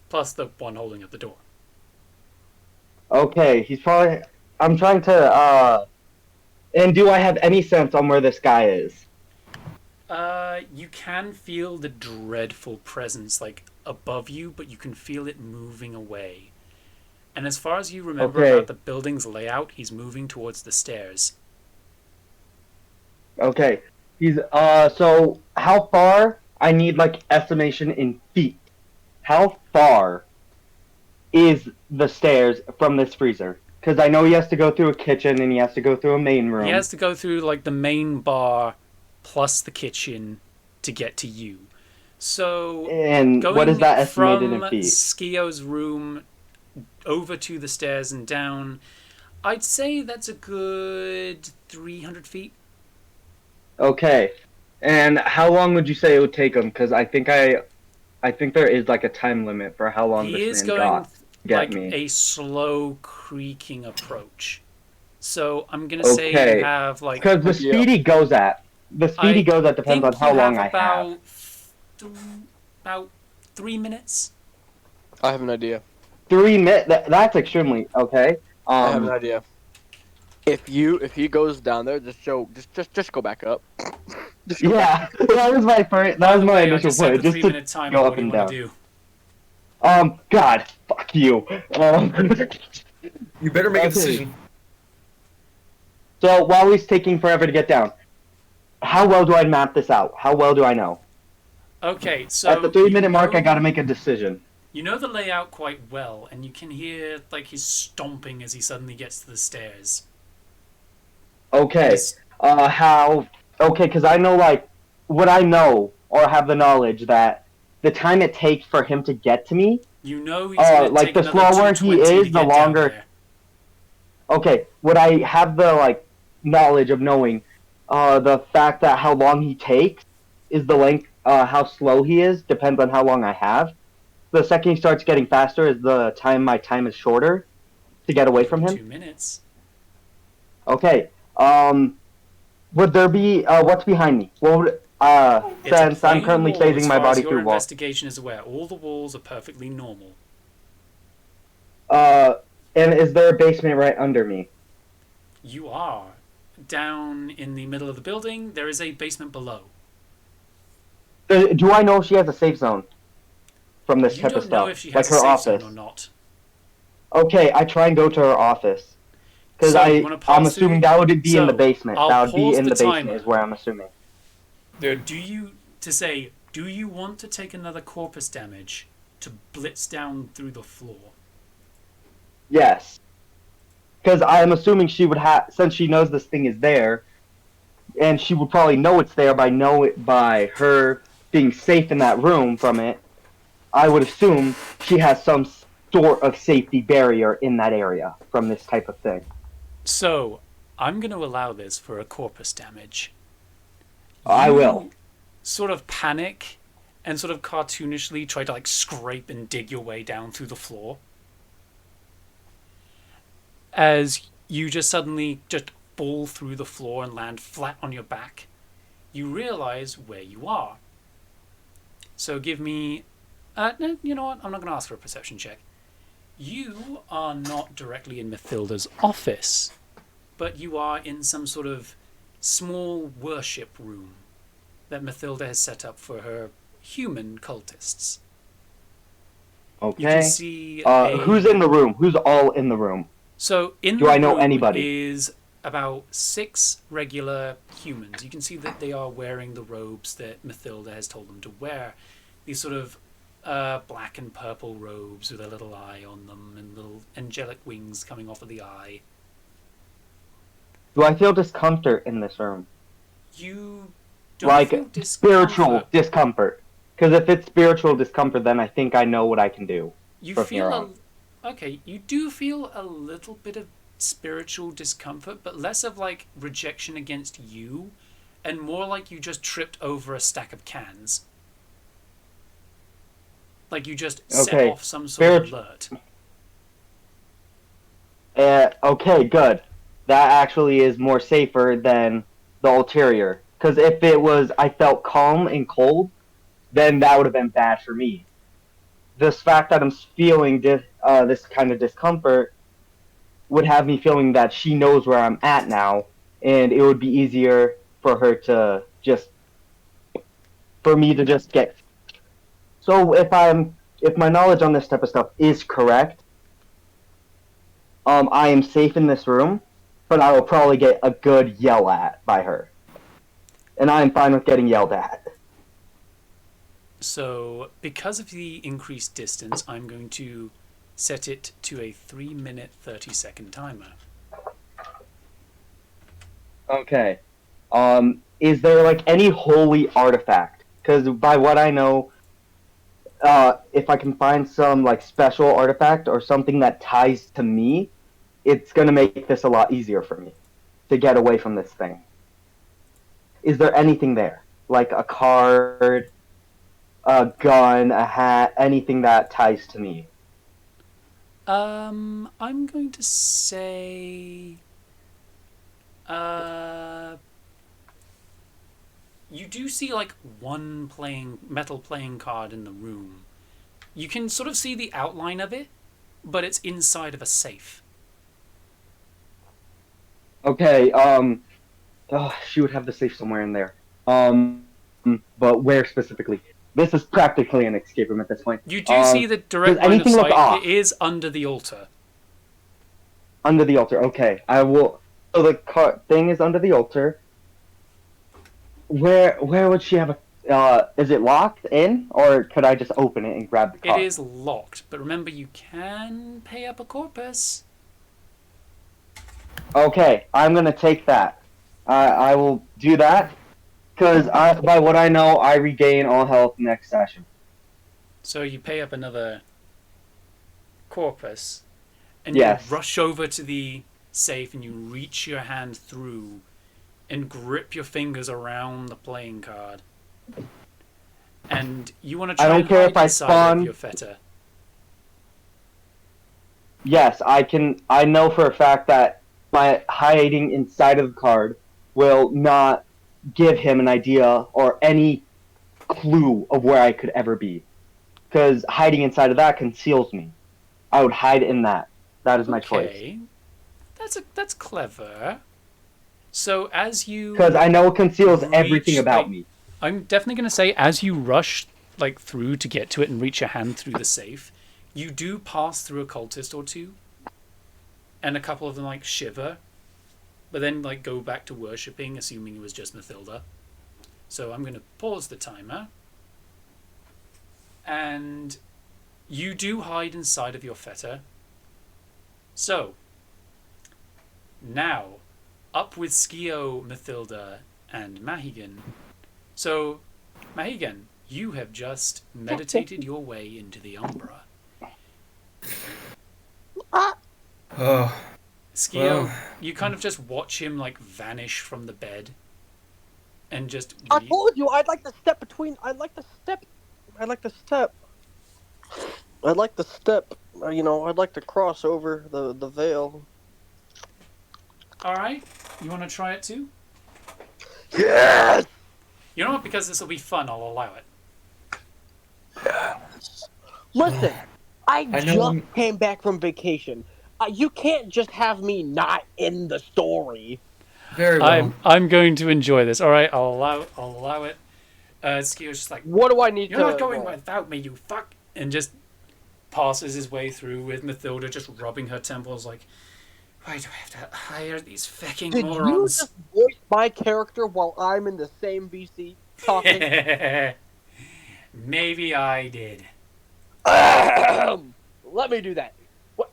Plus the one holding at the door. Okay, he's probably. I'm trying to. And do I have any sense on where this guy is? You can feel the dreadful presence, like, above you, but you can feel it moving away. And as far as you remember Okay. about the building's layout, he's moving towards the stairs. Okay. He's. So how far? I need like estimation in feet. How far is the stairs from this freezer? Because I know he has to go through a kitchen and he has to go through a main room. He has to go through, like, the main bar plus the kitchen to get to you. So, And going what is that estimated in from feet? Skio's room over to the stairs and down, I'd say that's a good 300 feet. Okay. And how long would you say it would take him? Because I think there is like a time limit for how long He this is man going got to get like me. a slow creaking approach. So I'm gonna say Okay. you have like Because the speed he goes at depends on how long I have. About 3 minutes. I have an idea. 3 minutes. That's extremely okay. I have an idea. If he goes down there, just go back up. Just go back. Yeah, that was my first. By That was the my way, I initial just set point. the Just 3 to minute timer. go What up do you and want down. to do? God, fuck you. You better make a Okay. decision. So while he's taking forever to get down, how well do I map this out? How well do I know? Okay, so At the 3 minute mark, I know- gotta make a decision. You know the layout quite well, and you can hear like his stomping as he suddenly gets to the stairs. Okay. Yes. How? Okay, because I know like what I know or have the knowledge that the time it takes for him to get to me. You know he's gonna Like take the another slower he 220 to is, get the down longer. there. Okay, would I have the like knowledge of knowing the fact that how long he takes is the length how slow he is depends on how long I have. The second he starts getting faster is the time my time is shorter to get away from him. 2 minutes. Okay. Would there be what's behind me? It's a Since I'm plain currently wall phasing as my far as body your through walls. investigation is aware. All the walls are perfectly normal. And is there a basement right under me? You are down in the middle of the building. There is a basement below. Do I know if she has a safe zone from this You type of don't know stuff? if she Like has a her safe office? zone or not. Okay, I try and go to her office. Because So, you wanna pause I'm assuming through- that would be in the So, basement. I'll That would be pause in the the basement timer. is where I'm assuming. Dude, Do you want to take another corpus damage to blitz down through the floor? Yes. Because I'm assuming she would have, since she knows this thing is there, and she would probably know it's there by her being safe in that room from it. I would assume she has some sort of safety barrier in that area from this type of thing. So, I'm going to allow this for a corpus damage. I will. You sort of panic and sort of cartoonishly try to like scrape and dig your way down through the floor. As you just suddenly just fall through the floor and land flat on your back, you realize where you are. So give me... no, you know what? I'm not going to ask for a perception check. You are not directly in Mathilda's office, but you are in some sort of small worship room that Mathilda has set up for her human cultists. Okay. You can see who's in the room? Who's all in the room? So in Do the I know room anybody? is about 6 regular humans. You can see that they are wearing the robes that Mathilda has told them to wear. These sort of black and purple robes with a little eye on them and little angelic wings coming off of the eye. Do I feel discomfort in this room? You don't Like feel spiritual discomfort. discomfort. Because if it's spiritual discomfort, then I think I know what I can do. You from here feel on. okay, you do feel a little bit of spiritual discomfort, but less of like rejection against you and more like you just tripped over a stack of cans. Like you just set Okay, off some sort of spirit- alert. Okay, good. That actually is more safer than the ulterior. Because if it was I felt calm and cold, then that would have been bad for me. This fact that I'm feeling this kind of discomfort would have me feeling that she knows where I'm at now, and it would be easier for her to for me to just get. So if my knowledge on this type of stuff is correct, I am safe in this room, but I will probably get a good yell at by her, and I am fine with getting yelled at. So because of the increased distance, I'm going to set it to a 3-minute 30-second timer. Okay. Is there like any holy artifact? Because by what I know, if I can find some like special artifact or something that ties to me, it's gonna make this a lot easier for me to get away from this thing. Is there anything there? Like a card, a gun, a hat, anything that ties to me? I'm going to say you do see like one metal playing card in the room. You can sort of see the outline of it, but it's inside of a safe. Okay, she would have the safe somewhere in there. But where specifically? This is practically an escape room at this point. You do see the direct does line of anything look sight. off? It is under the altar. Under the altar, okay. I will. So the thing is under the altar. Where would she have a? Is it locked in, or could I just open it and grab the It card? is locked, but remember you can pay up a corpus. Okay, I'm gonna take that. I will do that, because by what I know, I regain all health next session. So you pay up another corpus, and Yes. you rush over to the safe and you reach your hand through and grip your fingers around the playing card. And you want to try I don't and care hide if I inside spawn- of your feta. Yes, I can. I know for a fact that by hiding inside of the card will not give him an idea or any clue of where I could ever be. Because hiding inside of that conceals me. I would hide in that. That is my choice. Okay, that's clever. So as you Because I know it conceals everything reach, about like, me. I'm definitely going to say as you rush like through to get to it and reach your hand through the safe, you do pass through a cultist or two, and a couple of them like shiver, but then like go back to worshipping, assuming it was just Mathilda. So I'm going to pause the timer, and you do hide inside of your fetter. So now, up with Skio, Mathilda, and Mahigan. So, Mahigan, you have just meditated your way into the Umbra. Oh, Skio, well. you kind of just watch him like vanish from the bed, and just I told you I'd like to step between. I'd like to step. I'd like to step. I'd like to step. I'd like to cross over the veil. All right, you want to try it too? Yes. You know what? Because this will be fun, I'll allow it. Listen, I I know just I'm- came back from vacation. You can't just have me not in the story. Very well. I'm going to enjoy this. All right, I'll allow it. Skio's just like, What do I need you're to? not going roll? without me, you fuck, and just passes his way through with Mathilda just rubbing her temples like, why do I have to hire these fucking Did you morons? just voice my character while I'm in the same VC talking? Maybe I did. Let me do that. What?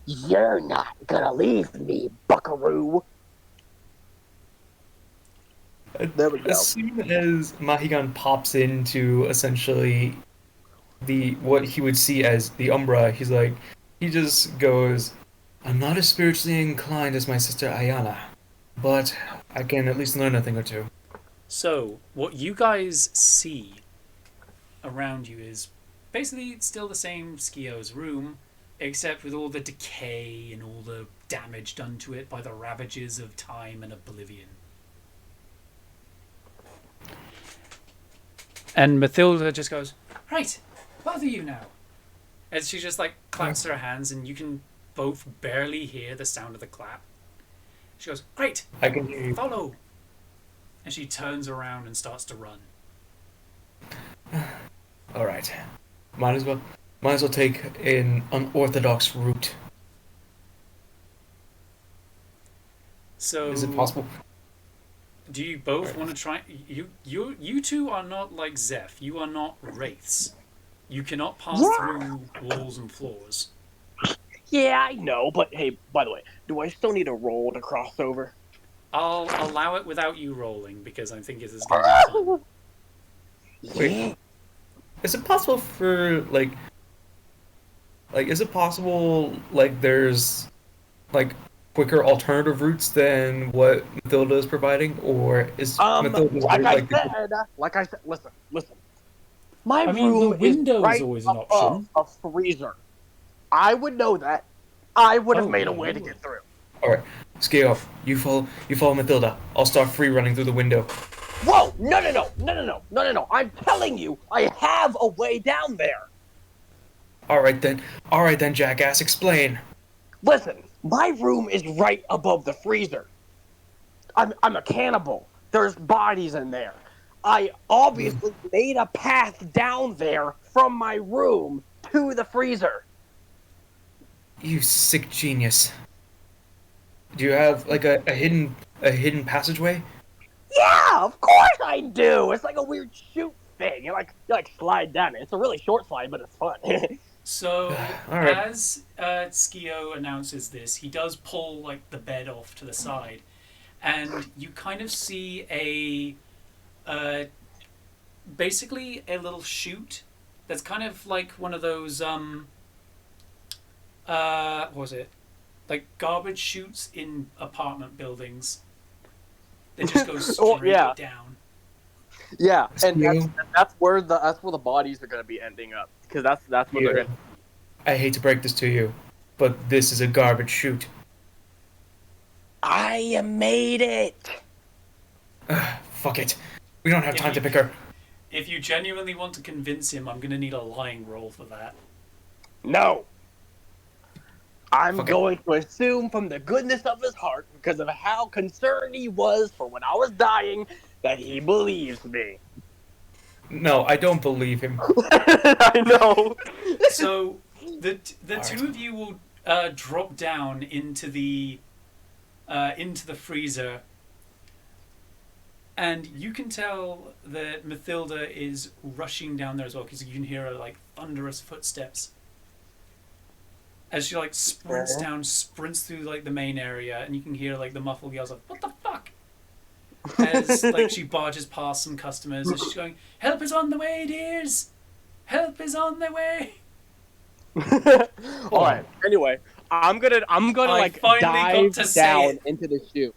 You're not gonna leave me, buckaroo. There we go. As soon as Mahigan pops into essentially what he would see as the Umbra, he just goes, I'm not as spiritually inclined as my sister Ayana, but I can at least learn a thing or two. So, what you guys see around you is basically still the same Skio's room, except with all the decay and all the damage done to it by the ravages of time and oblivion. And Mathilda just goes, right, both of you now. And she just like claps her hands, and you can both barely hear the sound of the clap. She goes, great, I can hear you. follow. And she turns around and starts to run. All right, might as well take an unorthodox route. So Is it possible? do you both want to try? You two are not like Zeph. You are not wraiths. You cannot pass through walls and floors. Yeah, I know, but hey, by the way, do I still need a roll to cross over? I'll allow it without you rolling because I think this is going to be fun. Wait, is it possible for is it possible there's quicker alternative routes than what Mathilda is providing, or is Mathilda's like route, I said, listen. My I mean, room the window is right is always an above option. a freezer. I would know that. I would have Oh, made a yeah, way you to would. get through. All right, scale off. You follow Mathilda. I'll start free running through the window. Whoa! No! I'm telling you, I have a way down there. All right then, jackass. Explain. Listen, my room is right above the freezer. I'm a cannibal. There's bodies in there. I obviously made a path down there from my room to the freezer. You sick genius. Do you have a hidden passageway? Yeah, of course I do. It's like a weird shoot thing. You slide down it. It's a really short slide, but it's fun. So All right. as Skio announces this, he does pull like the bed off to the side, and you kind of see basically a little chute that's kind of like one of those what was it? Like garbage chutes in apartment buildings. That just goes straight down. Yeah, and Skio, that's where the bodies are gonna be ending up, because that's where they're Skio, gonna. I hate to break this to you, but this is a garbage chute. I made it. Fuck it. We don't have time to pick her. If you genuinely want to convince him, I'm gonna need a lying roll for that. No. I'm Fuck it. going to assume from the goodness of his heart, because of how concerned he was for when I was dying, that he believes me. No, I don't believe him. I know. So the Alright. two of you will drop down into the freezer, and you can tell that Mathilda is rushing down there as well, because you can hear her like thunderous footsteps as she like sprints through like the main area, and you can hear like the muffled yells of "What the fuck?" as like she barges past some customers, and she's going, "Help is on the way, dears! Help is on the way!" All right. Anyway, I'm gonna like finally got dive to say down it. into the chute.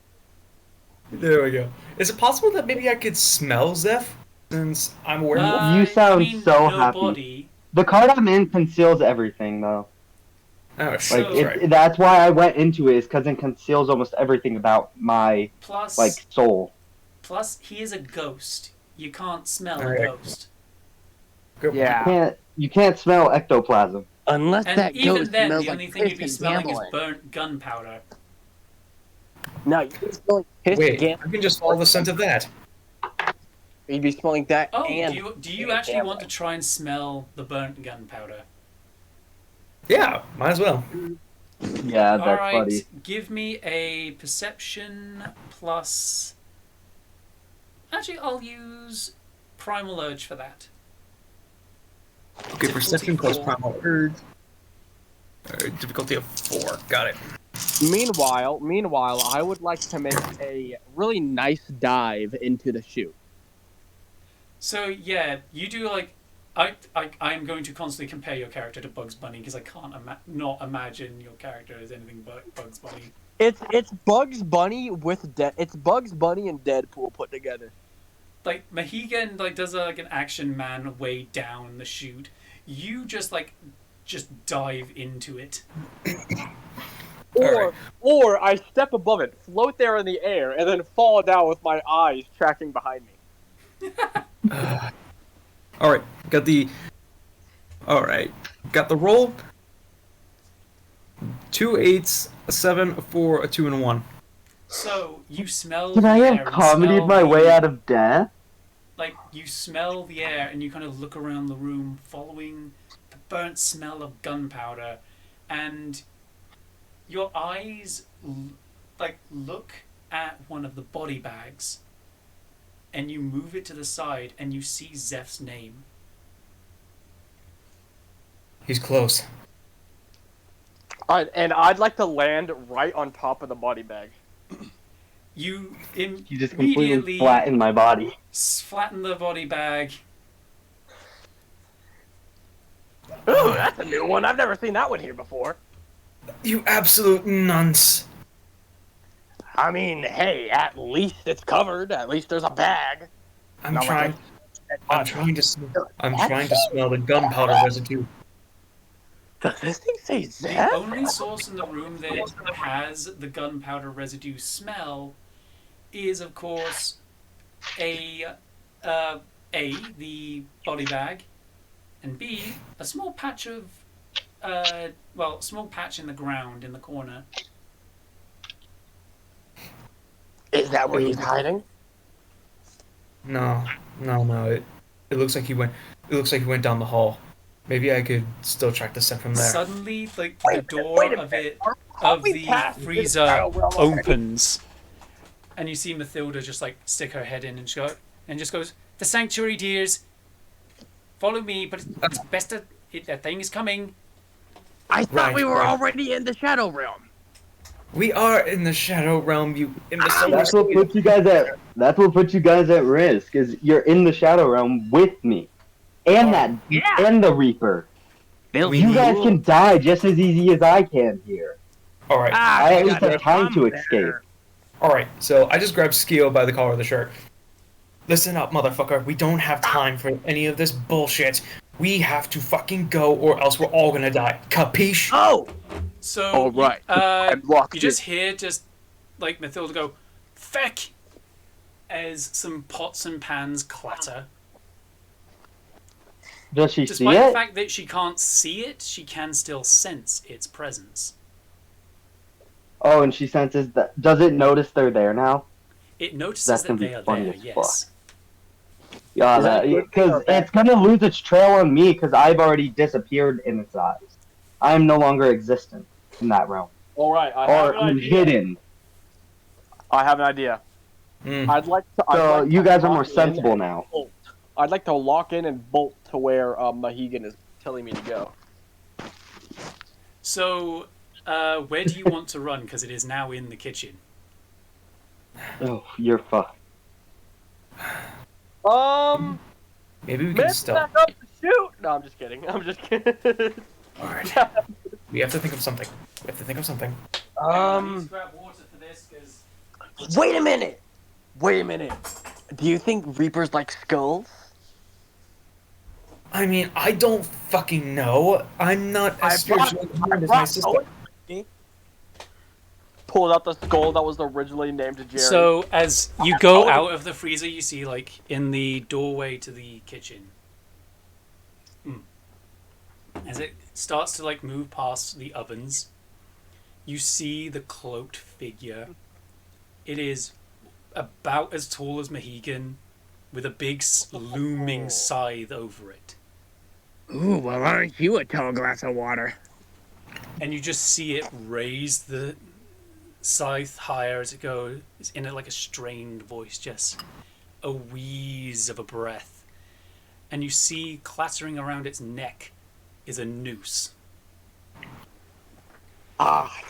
There we go. Is it possible that maybe I could smell Zeph? Since I'm a werewolf? You sound I mean, so no happy. body. The card I'm in conceals everything, though. Oh, shit, Like, So- that's right. that's why I went into it, is because it conceals almost everything about my, Plus, like, soul. plus he is a ghost. You can't smell a Alright. ghost. Good. Yeah. You can't smell ectoplasm. Unless And that even ghost then, smells the only like thing you'd be piss and smelling is gambling. burnt gunpowder. No, you'd be smelling piss Wait, and gambling. I can just follow the scent of that. You'd be smelling that Oh, and do you actually want to try and smell the burnt gunpowder? Yeah, might as well. Yeah, that's Alright, funny. give me a perception plus... Actually, I'll use Primal Urge for that. Okay, Difficulty perception plus 4. primal urge. Difficulty of 4. Got it. Meanwhile, I would like to make a really nice dive into the chute. So, yeah, you do like... I'm going to constantly compare your character to Bugs Bunny because I can't not imagine your character as anything but Bugs Bunny. It's Bugs Bunny it's Bugs Bunny and Deadpool put together. Like, Mohegan like does like an action man way down the chute. You just dive into it. Or I step above it, float there in the air, and then fall down with my eyes tracking behind me. Alright, got the... Alright, got the roll. 2 8s, a 7, a 4, a 2, and a 1. So you smell Can the I air have and comedied smell my the- way out of death? Like, you smell the air and you kind of look around the room following the burnt smell of gunpowder, and your eyes look at one of the body bags, and you move it to the side and you see Zeph's name. He's close. And I'd like to land right on top of the body bag. You just completely immediately flattened my body. flatten the body bag. Ooh, that's a new one. I've never seen that one here before. You absolute nunce. I mean, hey, at least it's covered. At least there's a bag. I'm Not trying. like I'm trying to smell the gunpowder residue. Does this thing say The Zeph? only source in the room that has the gunpowder residue smell is, of course, the body bag, and B, a small patch of, small patch in the ground in the corner. Is that where he's hiding? No. It looks like he went. It looks like he went down the hall. Maybe I could still track the scent from there. Suddenly, like, Wait the a door minute, of wait a it, minute. Are of we the past this freezer battle realm already? opens, and you see Mathilda just like stick her head in and just goes, "The sanctuary, dears. Follow me, but it's best that that thing is coming." I thought Right, we were right. already in the Shadow Realm. We are in the shadow realm, you imbecile. That's what puts you guys at. That's what puts you guys at risk. Is you're in the shadow realm with me, and and the Reaper. You guys can die just as easy as I can here. All right. I at least have time to escape. All right. So I just grabbed Skio by the collar of the shirt. Listen up, motherfucker. We don't have time for any of this bullshit. We have to fucking go, or else we're all gonna die. Capiche? Oh! So, All right. I'm locked you just hear like Mathilda go, "Feck!" as some pots and pans clatter. Does she see Despite the it? fact that she can't see it, she can still sense its presence. Oh, and she senses that. Does it notice they're there now? It notices That's that gonna be they are funny there, as yes. Yeah, Is that a good thing or because a bad it's gonna lose its trail on me because I've already disappeared in its eyes. I am no longer existent in that realm, All right, I have or an I'm idea. hidden. I have an idea. Mm. I'd like to. So you guys are more lock in sensible and now. bolt. I'd like to lock in and bolt to where Mohegan is telling me to go. So, where do you want to run? Because it is now in the kitchen. Oh, you're fucked. Maybe we can Maybe stealth. back up to shoot. No, I'm just kidding. I'm just kidding. Alright. We have to think of something. We have to think of something. Grab water for this, because Wait a minute. Wait a minute. Do you think Reapers like skulls? I mean, I don't fucking know. I'm not as spiritually coherent as my sister. Pulled out the skull that was originally named Jerry. So, as you go out of the freezer, you see, like, in the doorway to the kitchen, as it starts to, like, move past the ovens, you see the cloaked figure. It is about as tall as Mohegan, with a big looming scythe over it. Ooh, well, aren't you a tall glass of water? And you just see it raise the scythe higher as it goes, in like a strained voice, just a wheeze of a breath. And you see clattering around its neck is a noose.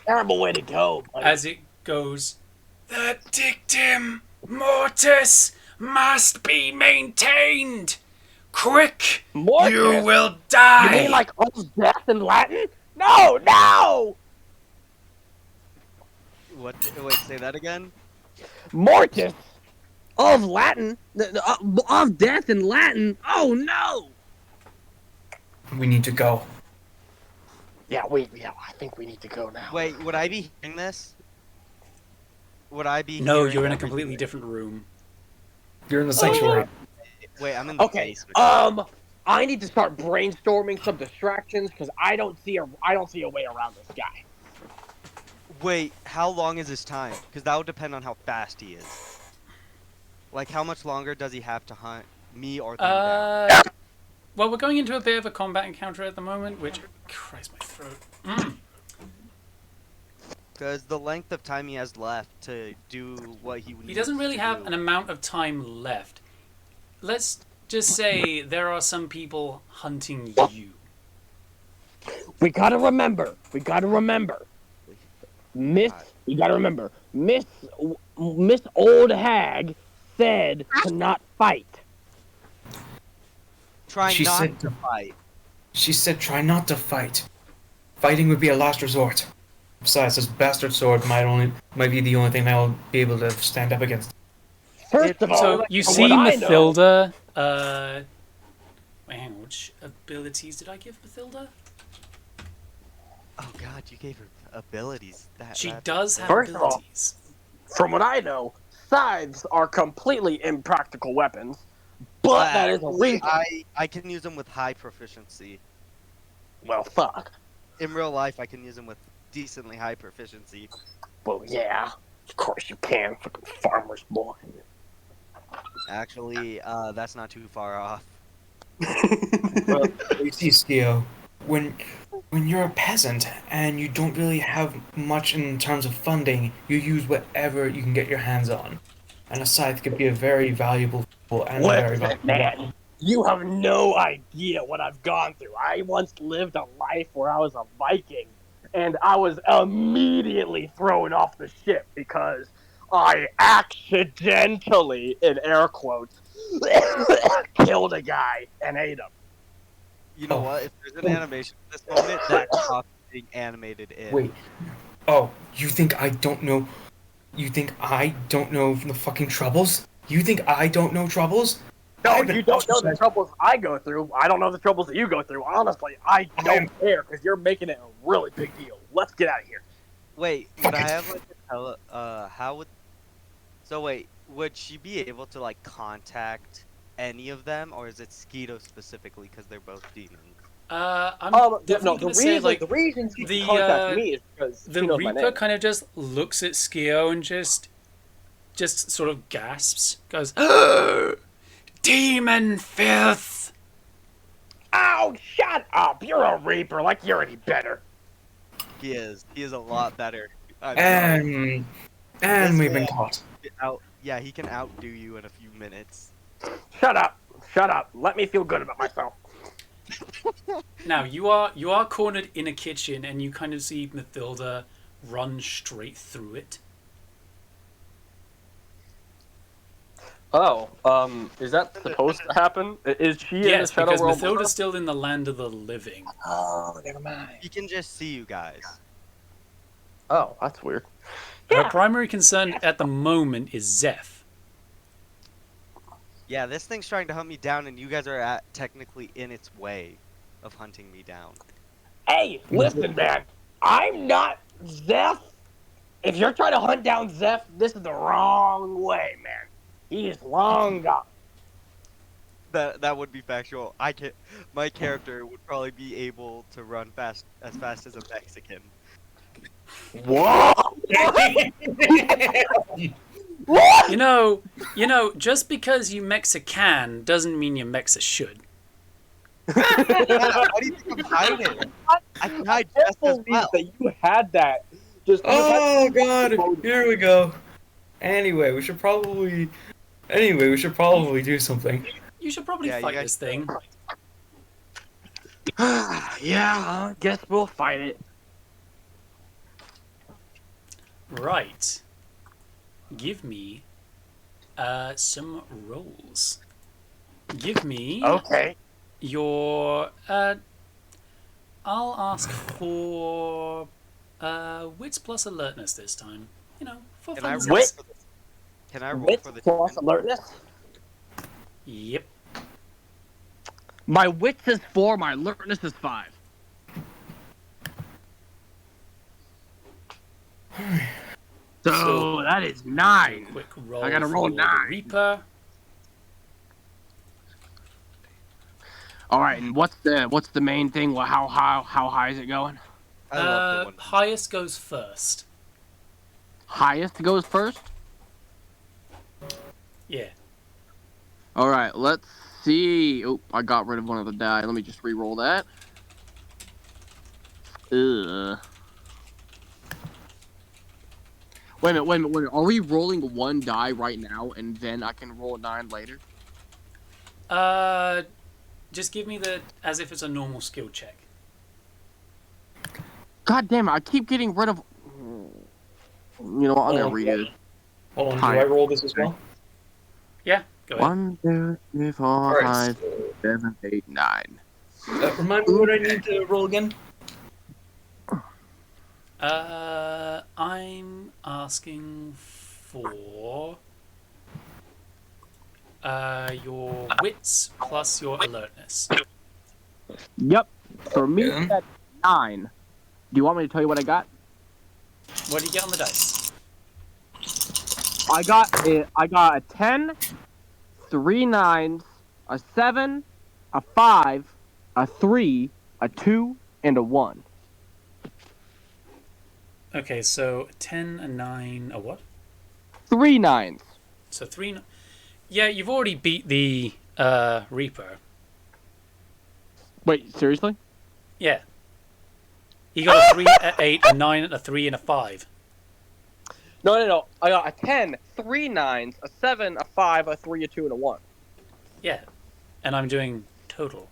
Terrible way to go. Buddy. As it goes, "The dictum mortis must be maintained. Quick, Mortis? you will You die." mean like all's death in Latin? No, no! What? Wait, say that again? Mortis. Of Latin? Of death in Latin? Oh, no! We need to go. Yeah, I think we need to go now. Wait, would I be hearing this? Would I be? No, hearing you're in a everything? completely different room. You're in the sanctuary. Wait, I'm in the Okay. basement. I need to start brainstorming some distractions because I don't see a way around this guy. Wait, how long is his time? Because that would depend on how fast he is. Like, how much longer does he have to hunt me or them down? Well, we're going into a bit of a combat encounter at the moment, which... Christ, my throat. Because the length of time he has left to do what he needs He doesn't really to have do. an amount of time left. Let's just say there are some people hunting you. We gotta remember. Miss Old Hag said to not fight. Try She not said- to fight. She said try not to fight. Fighting would be a last resort. Besides, this bastard sword might be the only thing I'll be able to stand up against. First of all, So you from see what I know- Mathilda. Wait, hang on. Which abilities did I give Mathilda? Oh god, you gave her abilities. She does have First of all- abilities. From what I know, scythes are completely impractical weapons, but that is a reason. I can use them with high proficiency. Well, fuck. In real life, I can use them with decently high proficiency. Well, yeah, of course you can, fucking farmer's boy. Actually, that's not too far off. Well, you see, Skio, when you're a peasant and you don't really have much in terms of funding, you use whatever you can get your hands on. And a scythe could be a very valuable tool and a very valuable weapon. Man, you have no idea what I've gone through. I once lived a life where I was a Viking, and I was immediately thrown off the ship because I accidentally, in air quotes, killed a guy and ate him. You know what? If there's an animation at this moment, that cop being animated in. Wait. Oh, you think I don't know? You think I don't know the fucking troubles? You think I don't know troubles? No, I've been you don't know the ostracized- troubles I go through. I don't know the troubles that you go through. Honestly, I don't care because you're making it a really big deal. Let's get out of here. Wait, Fuck would I it. have like an how would? So wait, would she be able to like contact any of them, or is it Skeeto specifically because they're both demons? I'm No, definitely the gonna say reason like the reason she can the contact uh, me is because the she knows my Reaper name. kind of just looks at Skio and just sort of gasps, goes, "Demon filth!" Oh, shut up! You're a Reaper. Like you're any better. He is. He is a lot better. I'm sorry. And This we've been man caught. Yeah, he can outdo you in a few minutes. Shut up. Shut up. Let me feel good about myself. Now you are cornered in a kitchen, and you kind of see Mathilda run straight through it. Oh, is that supposed to happen? Is she in the Yes, Shadow because Realm? Mathilda's still in the land of the living. Oh, never mind. He can just see you guys. Oh, that's weird. Her primary concern at the moment is Zeph. Yeah, this thing's trying to hunt me down, and you guys are technically in its way of hunting me down. Hey, listen, man. I'm not Zeph. If you're trying to hunt down Zeph, this is the wrong way, man. He is long gone. That would be factual. My character would probably be able to run fast as a Mexican. Whoa! You know, just because you Mexican doesn't mean you Mexa should. Why do you think I'm hiding? I can hide just as well. that you had that. Just Oh god, here we go. Anyway, we should probably do something. You should probably Yeah, you fight guys this thing. Yeah, I guess we'll fight it. Right. Give me some rolls. Give me Okay. your I'll ask for wits plus alertness this time. You know, for Can I fun. roll Wit? for the? Can I roll Wit for the? plus demon? alertness. Yep. My wits is 4, my alertness is 5. So that is 9. Quick roll. I gotta roll for the 9. Reaper. All right, and what's the main thing? Well, how high is it going? I love the one. Highest goes first. Highest goes first. Yeah. All right, let's see. Oh, I got rid of one of the die. Let me just re-roll that. Wait a minute. Are we rolling one die right now, and then I can roll a 9 later? Just give me the as if it's a normal skill check. God damn it! I keep getting rid of. You know what? I'm gonna redo it. Hold on, do I roll this as well? Yeah, go ahead. 1, 2, 3, 4, Alright. 5, 7, 8, 9. Remind me what I need to roll again? I'm asking for your wits plus your alertness. Yep. For me, Yeah. that's 9. Do you want me to tell you what I got? What do you get on the dice? I got a 10, 3 9s, a 7, a 5, a 3, a 2, and a 1. Okay, so 10, a 9, a what? 3 9s. So 3. Yeah, you've already beat the Reaper. Wait, seriously? Yeah. He got a 3, a 8, a 9, a 3, and a 5. No. I got a 10, 3 9s, a 7, a 5, a 3, a 2, and a 1. Yeah. And I'm doing total.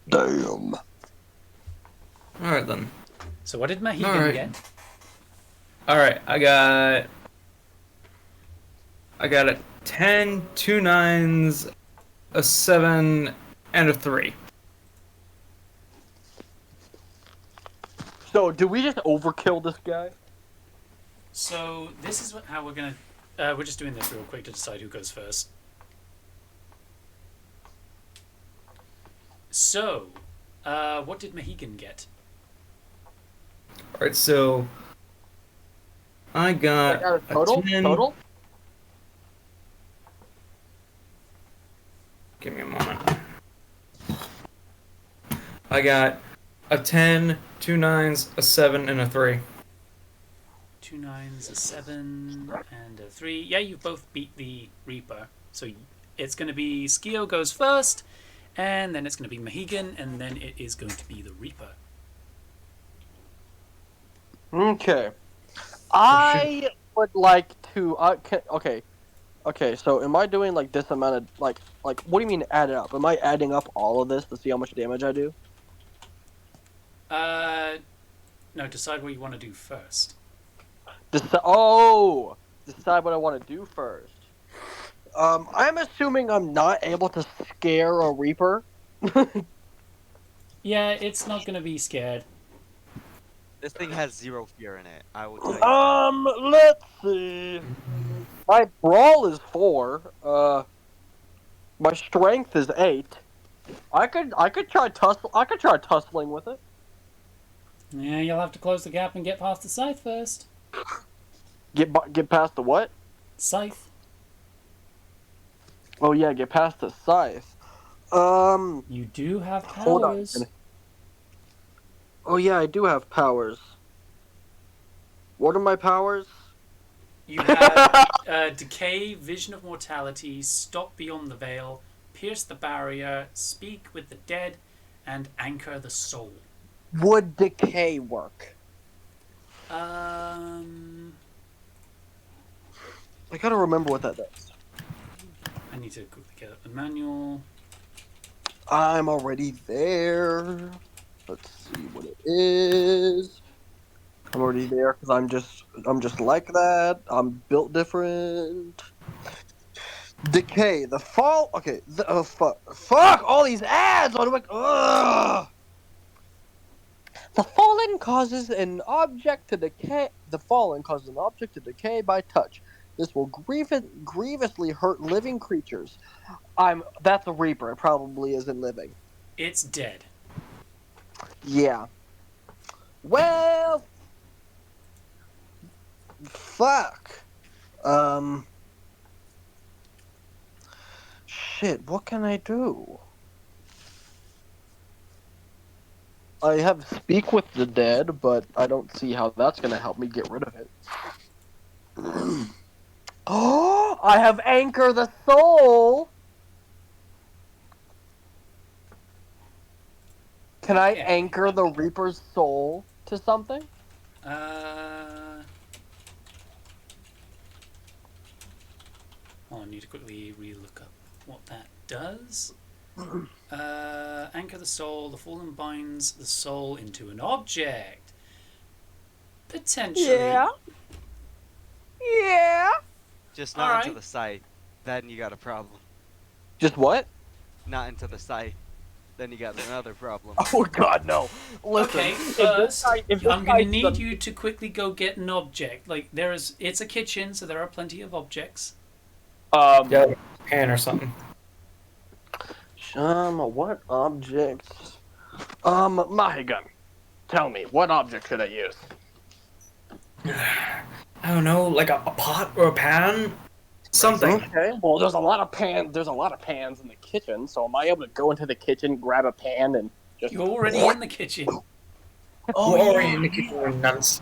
Damn. Alright then. So what did Mahigan Alright. get? Alright, I got a 10, 2 9s, a 7, and a 3. So, do we just overkill this guy? So this is how we're gonna. We're just doing this real quick to decide who goes first. So, what did Mahigan get? Alright, so I got Like, a total? 10. Total? Give me a moment. I got a 10, 2 9s, a 7, and a 3. 2 9s, a 7, and a 3. Yeah, you both beat the Reaper. So it's going to be Skio goes first, and then it's going to be Mohegan, and then it is going to be the Reaper. Okay. I would like to. Okay. Okay. So, am I doing like this amount of like? What do you mean add it up? Am I adding up all of this to see how much damage I do? No, decide what you want to do first. Decide what I want to do first. I'm assuming I'm not able to scare a Reaper. Yeah, it's not going to be scared. This thing has 0 fear in it. I will tell you that. Let's see. My brawl is 4. My strength is 8. I could try tussling with it. Yeah, you'll have to close the gap and get past the scythe first. Get past the what? Scythe. Oh yeah, get past the scythe. You do have Hold on. powers. Oh yeah, I do have powers. What are my powers? You have Decay, Vision of Mortality, Stop Beyond the Veil, Pierce the Barrier, Speak with the Dead, and Anchor the Soul. Would decay work? I gotta remember what that does. need to quickly get up the manual. I'm already there. Let's see what it is. I'm already there because I'm just like that. I'm built different. Decay, the fall. Okay, fuck all these ads on like. Ugh. The fallen causes an object to decay. The fallen causes an object to decay by touch. This will grievously hurt living creatures. That's a Reaper. It probably isn't living. It's dead. Yeah. Well, fuck. Shit, what can I do? I have Speak with the Dead, but I don't see how that's gonna help me get rid of it. Oh, I have Anchor the Soul! Can I anchor the Reaper's soul to something? Oh, I need to quickly re-look up what that does. Anchor the soul. The fallen binds the soul into an object. Potentially. Yeah. Just not into Alright. the site. Then you got a problem. Just what? Not into the site. Then you got another problem. Oh god, no. Listen, Okay, if first, this I'm guy going to need you to quickly go get an object. Like, it's a kitchen, so there are plenty of objects. Yeah, pan or something. What objects? Mahigun, tell me, what object should I use? I don't know, like a pot or a pan? Something. Okay, well, there's a lot of pans in the kitchen, so am I able to go into the kitchen, grab a pan, and just... You're already in the kitchen. Oh, We're yeah. already in the kitchen, nuns.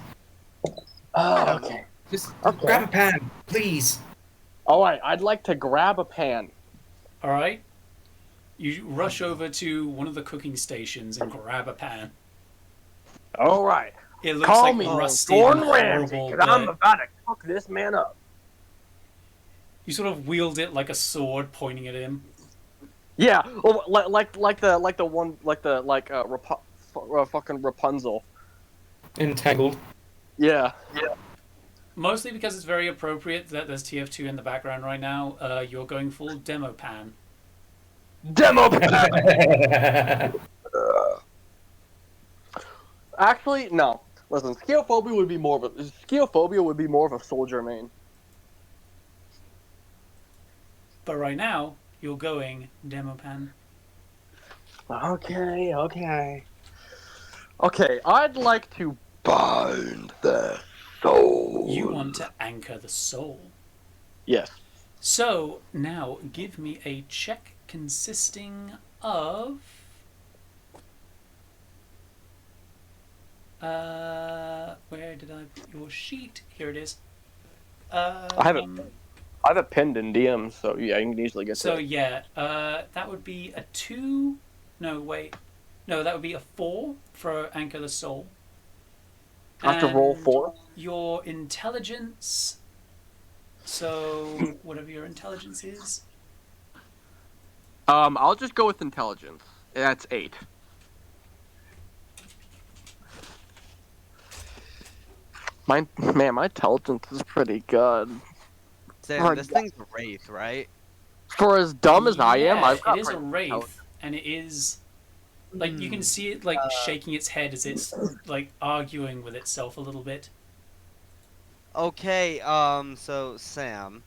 Okay. Just Okay. grab a pan, please. Alright, I'd like to grab a pan. Alright? You rush over to one of the cooking stations and grab a pan. Alright. It looks Call like me rusty Gordon and Ramsay, horrible, because I'm but about to cook this man up. you sort of wield it like a sword, pointing at him. Yeah, well, fucking Rapunzel. Entangled. Yeah. Mostly because it's very appropriate that there's TF2 in the background right now. You're going full demo pan. Demo pan! Actually, no. Listen, Skeophobia would be more of a soldier main. But right now, you're going demo pan. Okay, I'd like to bind this. So You want to anchor the soul. yes. So now give me a check consisting of. Where did I put your sheet? Here it is. I have it pinned in DM, so yeah, you can easily get So to it. yeah, that would be a 2. No, wait. No, that would be a 4 for anchor the soul. I have to roll And 4. your intelligence. So whatever your intelligence is. I'll just go with intelligence. That's 8. My intelligence is pretty good. Sam, this thing's a wraith, right? For as dumb as I am, Yeah, I've got it is a pretty wraith, and it is like you can see it like shaking its head as it's like arguing with itself a little bit. Okay, so Sam,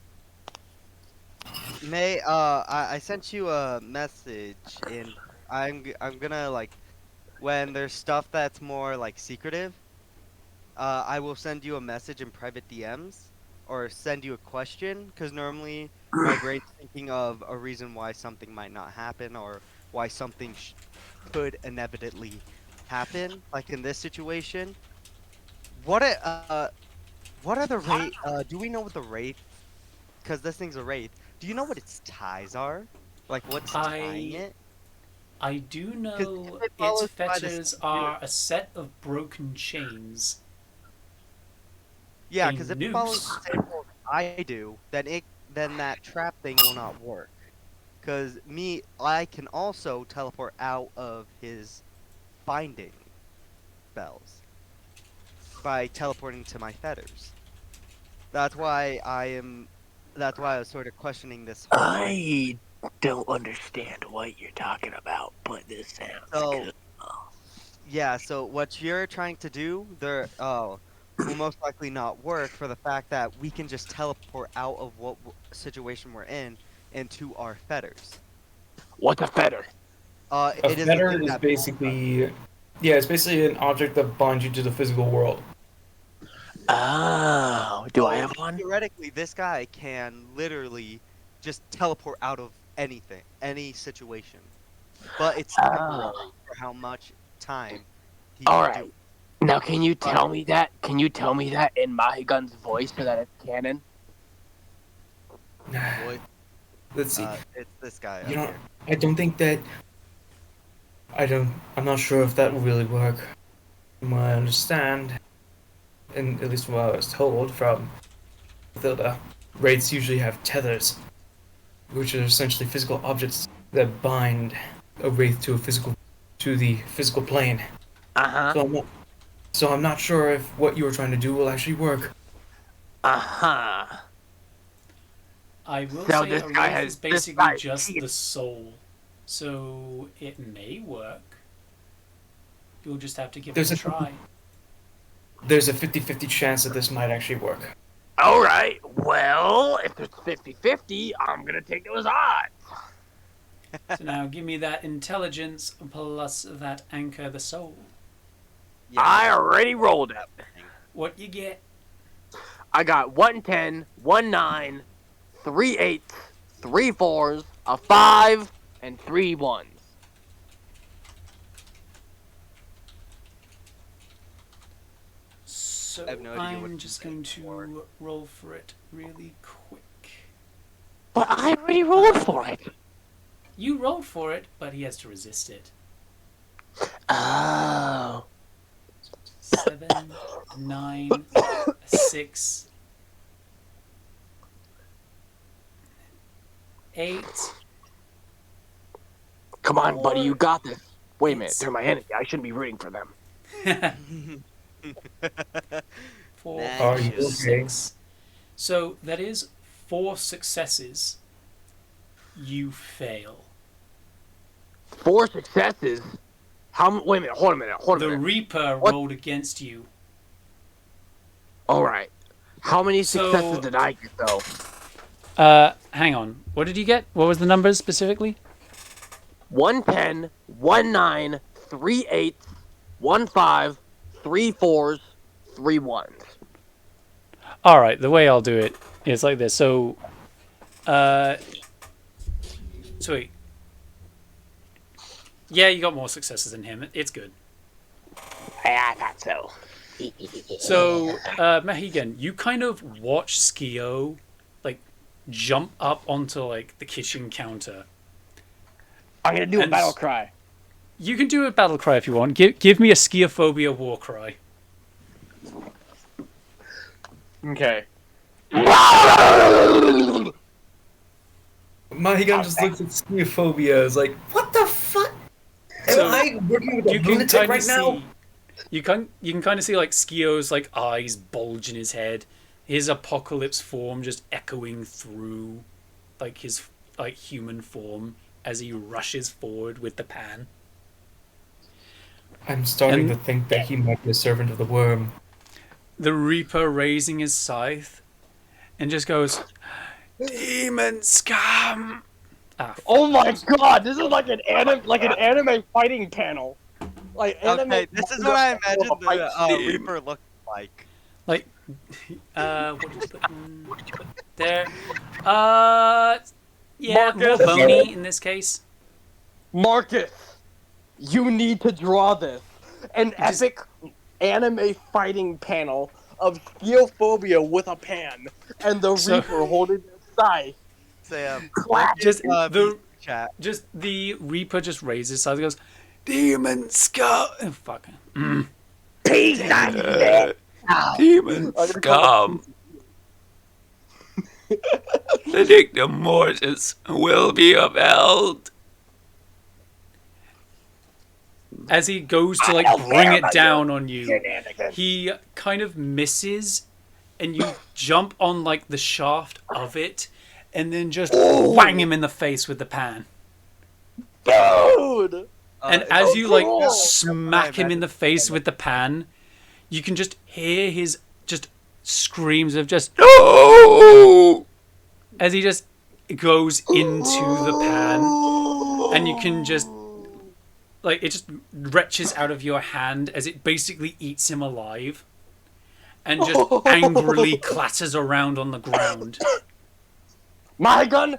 I sent you a message, and I'm gonna like, when there's stuff that's more like secretive, I will send you a message in private DMs, or send you a question, because normally my brain's thinking of a reason why something might not happen, or why something could inevitably happen, like in this situation. What what are the rate? Do we know what the rate? Because this thing's a wraith. Do you know what its ties are? Like what's tying I it? I do Because know if it its follows by the fetters same are a set of broken chains, yeah, a because if it follows noose. the same rule I do, then that trap thing will not work. Because I can also teleport out of his binding spells by teleporting to my fetters. That's why I am. That's why I was sort of questioning this whole thing. I don't understand what you're talking about, but this sounds So good. yeah, so what you're trying to do there will most likely not work for the fact that we can just teleport out of what situation we're in into our fetters. What's a fetter? A It is the fetter thing is that basically, yeah, it's basically an object that binds you to the physical world. Oh, do I so have one? theoretically this guy can literally just teleport out of anything, any situation. But it's Oh, temporary for how much time he all can do. right. Now, can you But tell me that? Can you tell me that in my gun's voice so that it's canon? boy, Let's see. it's this guy You up know, here. I don't think that. I'm not sure if that will really work. From what I understand, and at least from what I was told from Mathilda, wraiths usually have tethers, which are essentially physical objects that bind a wraith to the physical plane. Uh huh. So I'm not, so I'm not sure if what you were trying to do will actually work. Uh huh. I will So say a wraith is this basically guy is just cheating. the soul, so it may work. You'll just have to give it There's a a try. there's a 50-50 chance that this might actually work. All right. Well, if it's 50-50, I'm gonna take those odds. So now give me that intelligence plus that anchor the soul. Yeah, I already rolled it. thing. What you get? I got 110, 19, 3 8s, 3 4s, a 5, and 3 1s. So I have no idea what I'm it's just saying going for. to roll for it really quick. But I already rolled for it. You rolled for it, but he has to resist it. Oh. 7, 9, 6, 8. Come on, buddy, you Or got this. Wait a minute, it's they're my enemy. I shouldn't be rooting for them. 4, Nice. Are you 5, okay? 6. So that is 4 successes. You fail. 4 successes? Wait a minute, hold a minute. The Reaper What? rolled against you. Alright. How many So- successes did I get, though? Hang on. What did you get? What was the numbers specifically? 110, 19, 3 8s, 1 5, 3 4s, 3 1s. All right, the way I'll do it is like this. So, sweet. Yeah, you got more successes than him. It's good. I thought so. So, Mahigan, you kind of watch Skio, like, jump up onto, like, the kitchen counter. I'm gonna do a And battle cry. You can do a battle cry if you want. Give me a Skiophobia war cry. Okay. Mahigan just looks at Skiophobia is like, what the fuck? So, Am I working with a You can lunatic kind of right now? see. You can kind of see like Skio's like eyes bulge in his head, his apocalypse form just echoing through, like his like human form as he rushes forward with the pan. I'm starting And- to think that he might be a servant of the worm. The Reaper raising his scythe, and just goes, "Demon scum!" Ah, Oh my god, this is like an anime fighting panel. Like anime. Okay, this is what I imagine the scene. Reaper looked like. like, what did you put there? Yeah, more Marcus. bony in this case. Marcus, you need to draw this. An Just- epic anime fighting panel of Skiophobia with a pan and the So- Reaper holding their scythe. Sam, Clap. Just the chat. just the Reaper just raises his scythe and goes, "Demon scum!" Oh, fuck. Demon scum. The dictum mortis will be upheld. As he goes to like bring it down on you, he kind of misses, and you jump on like the shaft of it, and then just whang him in the face with the pan. Dude! And as you like cool. smack him in the face with the pan, you can just hear his just screams of just no, as he just goes into the pan, and you can just like it just retches out of your hand as it basically eats him alive, and just angrily clatters around on the ground. My gun?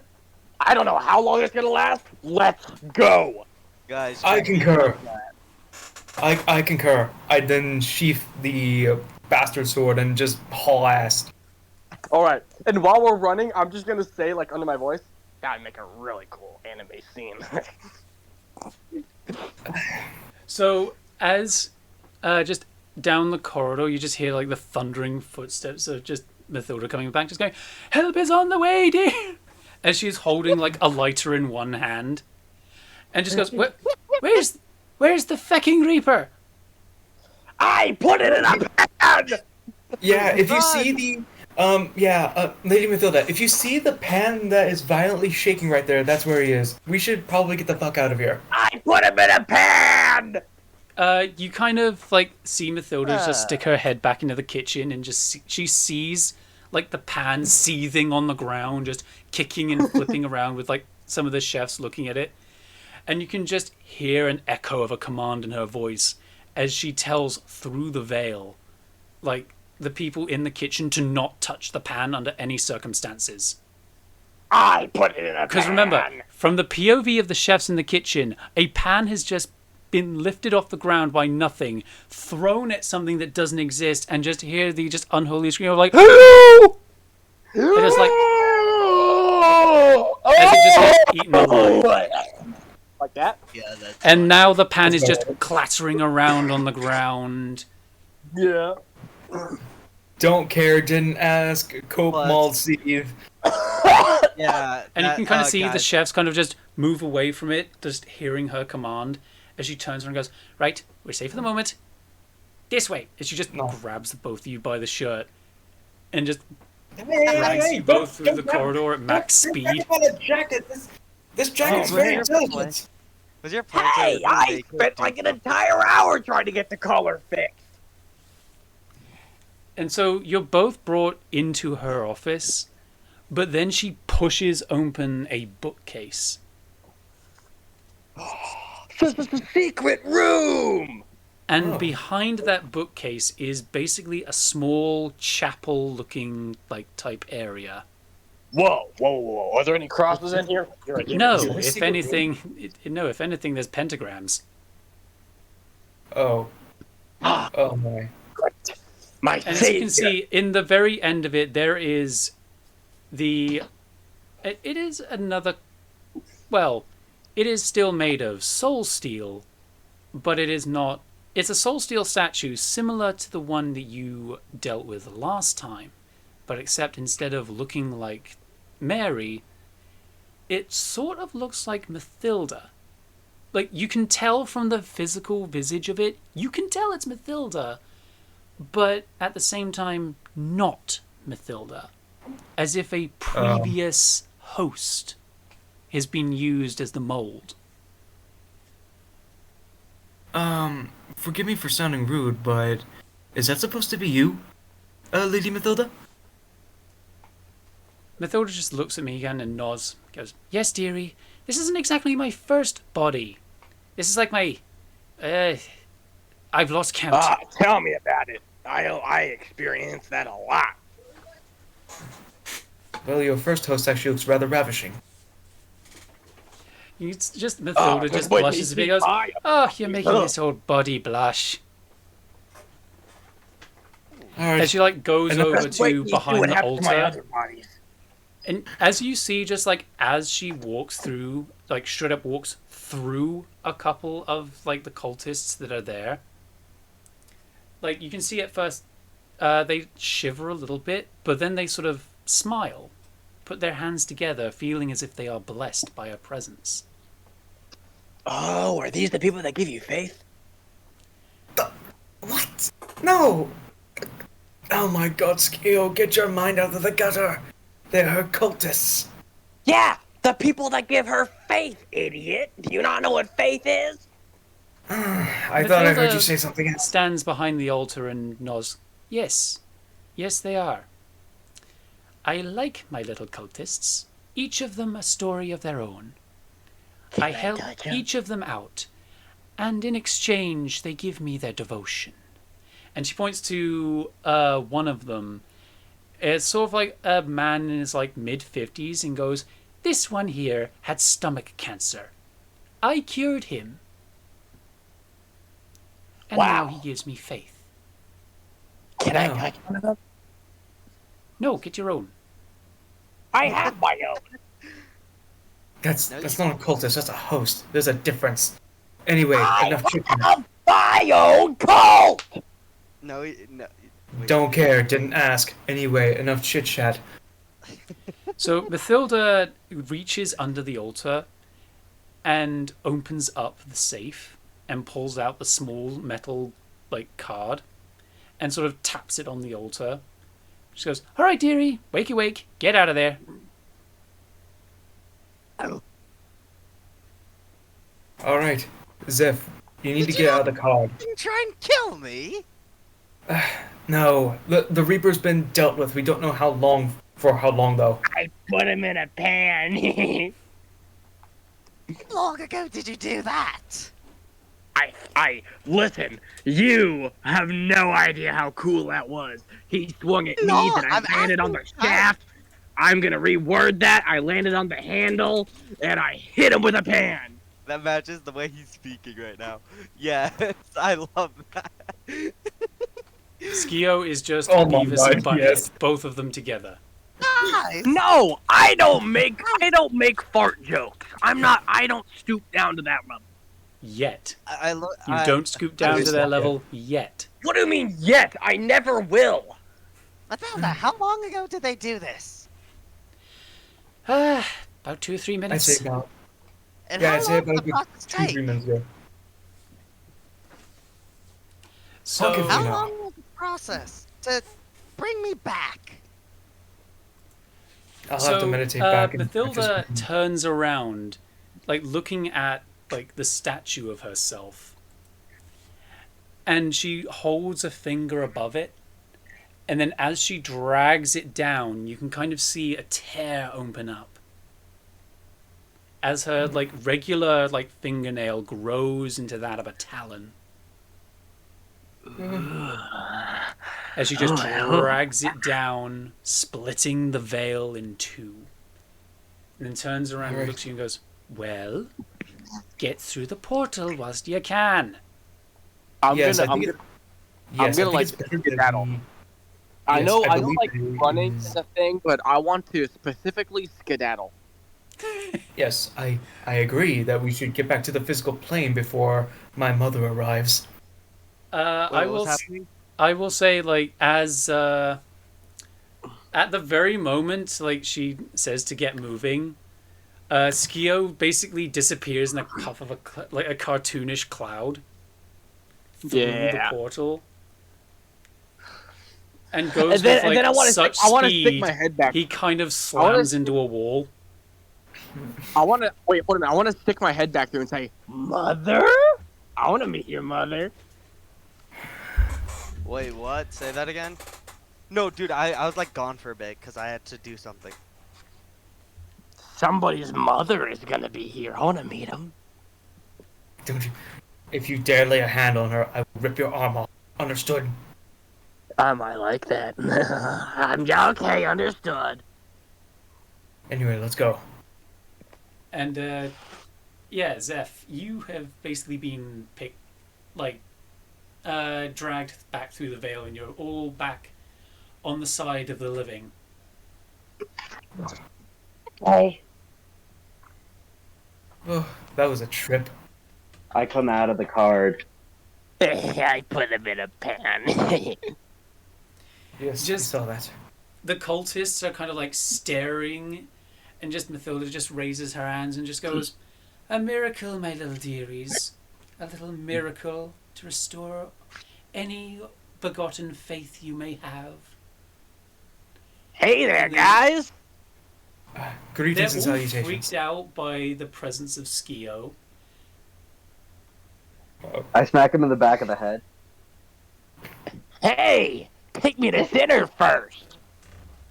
I don't know how long it's gonna last. Let's go! Guys, I concur. I concur. I then sheath the bastard sword and just haul ass. Alright, and while we're running, I'm just gonna say, like, under my voice, that would make a really cool anime scene. So as just down the corridor, you just hear like the thundering footsteps of just Mathilda coming back, just going, "Help is on the way, dear!" As she's holding like a lighter in one hand, and just goes, "Where's the fucking Reaper?" I put it in a pan! Yeah, if you see the Lady Mathilda, if you see the pan that is violently shaking right there, that's where he is. We should probably get the fuck out of here. I put him in a pan! You kind of like see Mathilda just stick her head back into the kitchen, and she sees like the pan seething on the ground, just kicking and flipping around with like some of the chefs looking at it, and you can just hear an echo of a command in her voice as she tells through the veil, like the people in the kitchen to not touch the pan under any circumstances. I put it in a pan! Because remember, from the POV of the chefs in the kitchen, a pan has just been lifted off the ground by nothing, thrown at something that doesn't exist, and just hear the just unholy scream of like, "Hello!" And just like, as it just gets eaten alive. Like that? Yeah, that's. And now the pan is just clattering around on the ground. Yeah. Don't care, didn't ask, cope, Plus- mauled, seethe. Yeah. And you can kind of see the guys, chefs kind of just move away from it, just hearing her command, as she turns around and goes, "Right, we're safe for the moment. This way." As she just grabs both of you by the shirt and just drags you both through the corridor at max speed. This jacket's Oh, very man. intelligent. Was your plan Hey, to I make spent like an entire hour trying to get the collar fixed. And so you're both brought into her office, but then she pushes open a bookcase. This is the secret room! And Oh. behind that bookcase is basically a small chapel-looking type area. Whoa. Are there any crosses in here? You're a demon No, too. Let's see if what anything, if anything, there's pentagrams. Oh. Oh my. My And as you can savior. see, in the very end of it, there is the. It is another. Well, it is still made of soul steel, but it is not. It's a soul steel statue similar to the one that you dealt with last time, but except instead of looking like Mary, it sort of looks like Mathilda. Like, you can tell from the physical visage of it, you can tell it's Mathilda, but at the same time, not Mathilda. As if a previous host has been used as the mold. Forgive me for sounding rude, but is that supposed to be you, Lady Mathilda? Mathilda just looks at me again and nods. Goes, yes, dearie. This isn't exactly my first body. This is like my... I've lost count. Tell me about it. I experienced that a lot. Well, your first host actually looks rather ravishing. It's just Mathilda just wait, blushes a bit. he- Goes, I- oh, you're making Ugh. this old body blush. Alright. As she goes Enough- over That's what to you do behind it the after my altar. other bodies. And as you see, just as she walks through, straight up walks through a couple of the cultists that are there. You can see at first, they shiver a little bit, but then they sort of smile, put their hands together, feeling as if they are blessed by her presence. Oh, are these the people that give you faith? What? No! Oh my god, Skio, get your mind out of the gutter! They're her cultists! Yeah, the people that give her faith, idiot. Do you not know what faith is? I thought I heard Mathilda you say something else. stands behind the altar and nods. Yes, they are. I like my little cultists. Each of them a story of their own. I help each of them out, and in exchange they give me their devotion. And she points to one of them. It's sort of like a man in his mid-50s and goes, this one here had stomach cancer. I cured him. And now Wow. he gives me faith. Can Wow. I get one of them? No, get your own. I have my own. That's No, not a cultist, that's a host. There's a difference. Anyway, enough chit have my own cult! No, no. Wait. Don't care, didn't ask. Anyway, enough chit chat. So Mathilda reaches under the altar and opens up the safe and pulls out the small metal card and sort of taps it on the altar. She goes, all right, dearie, wakey wake, get out of there. Alright, Zeph, you need Did to you get out of the card. You try and kill me? No, the Reaper's been dealt with. We don't know how long, though. I put him in a pan. How long ago did you do that? Listen, you have no idea how cool that was. He swung at No, me, then I I'm landed on the asking- shaft. I'm gonna reword that. I landed on the handle, and I hit him with a pan. That matches the way he's speaking right now. Yes, I love that. Skio is just Oh my Beavis and God, Butthead, yes. both of them together. Nice. No, I don't make fart jokes. I don't stoop down to that level. Yet. I love. You don't scoop down to their understand, level yet. What do you mean yet? I never will. Mathilda, how long ago did they do this? About 2 or 3 I'd minutes. say about, And yeah, how I'd say long about did the process 2-3 take? minutes ago. So, Okay, How know. long was the process to bring me back? I'll have to meditate back. and Mathilda practice. turns around, looking at the statue of herself, and she holds a finger above it, and then as she drags it down, you can kind of see a tear open up as her regular fingernail grows into that of a talon. as she just drags it down, splitting the veil in two. And then turns around and looks at you and goes, "Well, get through the portal whilst you can." I'm Yes, gonna, I I'm think gonna, Yes, I'm gonna I think like it's better skedaddle. than I Yes, know, I I know, believe like there running is- is a thing, but I want to specifically skedaddle. Yes, I agree that we should get back to the physical plane before my mother arrives. Wait, I what was will. happening? I will say, like, as at the very moment, like she says to get moving, Skio basically disappears in a puff of like a cartoonish cloud through the Yeah. portal, and goes And then, with and then like I want to, such I want to stick speed. my head back. He kind of I wanna slams into a wall. I want to wait. Hold a minute. I want to stick my head back there and say, "Mother, I want to meet your mother." Wait, what? Say that again? No, dude, I was like gone for a bit because I had to do something. Somebody's mother is gonna be here. I want to meet him. Don't you? If you dare lay a hand on her, I will rip your arm off. Understood? I might like that. I'm okay. Understood. Anyway, let's go. And yeah, Zeph, you have basically been dragged back through the veil, and you're all back on the side of the living. Hey. Oh, that was a trip. I come out of the card. I put him in a pan. Yes, Just- I saw that. The cultists are kind of like staring, and just Mathilda just raises her hands and just goes, "A miracle, my little dearies. A little miracle to restore any begotten faith you may have." Hey there, guys. Greetings and They're all salutations. freaked out by the presence of Skio. I smack him in the back of the head. Hey, take me to dinner first.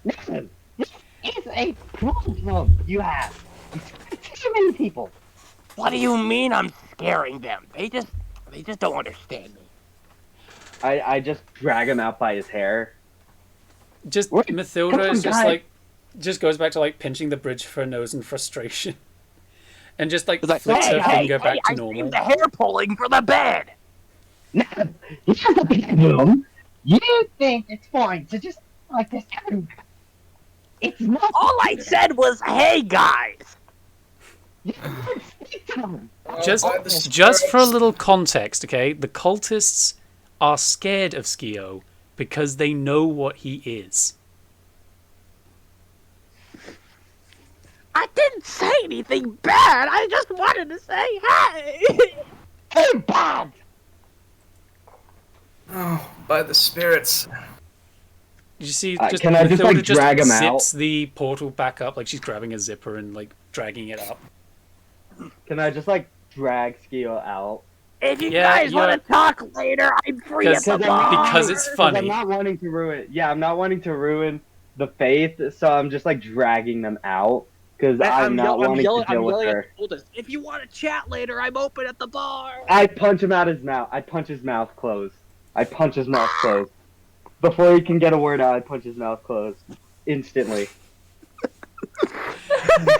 Listen, this is a problem you have. Too many people. What do you mean I'm scaring them? They just don't understand me. I just drag him out by his hair. Just Wait, Mathilda come on, is just guys. like, just goes back to like pinching the bridge of her nose in frustration, and just like It's like, flicks her hey, finger back to I normal. saved the hair pulling for the bed. Now, here's the problem. You think it's fine to just like this happen. It's not. All I said was, hey, guys. You can't speak to them. Just for a little context, okay? The cultists are scared of Skio because they know what he is. I didn't say anything bad. I just wanted to say, hey. Hey, bad. Oh, by the spirits. You see, just can I just, Mathilda like, drag him zips out? the portal back up, like she's grabbing a zipper and like dragging it up. Can I just like drag Skio out? If you Yeah, guys want to talk later, I'm free at the bar. Because it's funny. I'm not wanting to ruin. Yeah, I'm not wanting to ruin the faith, so I'm just like dragging them out because I'm not wanting to deal with her. If you want to chat later, I'm open at the bar. I punch him out his mouth. I punch his mouth closed. I punch his mouth closed. Before he can get a word out, I punch his mouth closed. Instantly.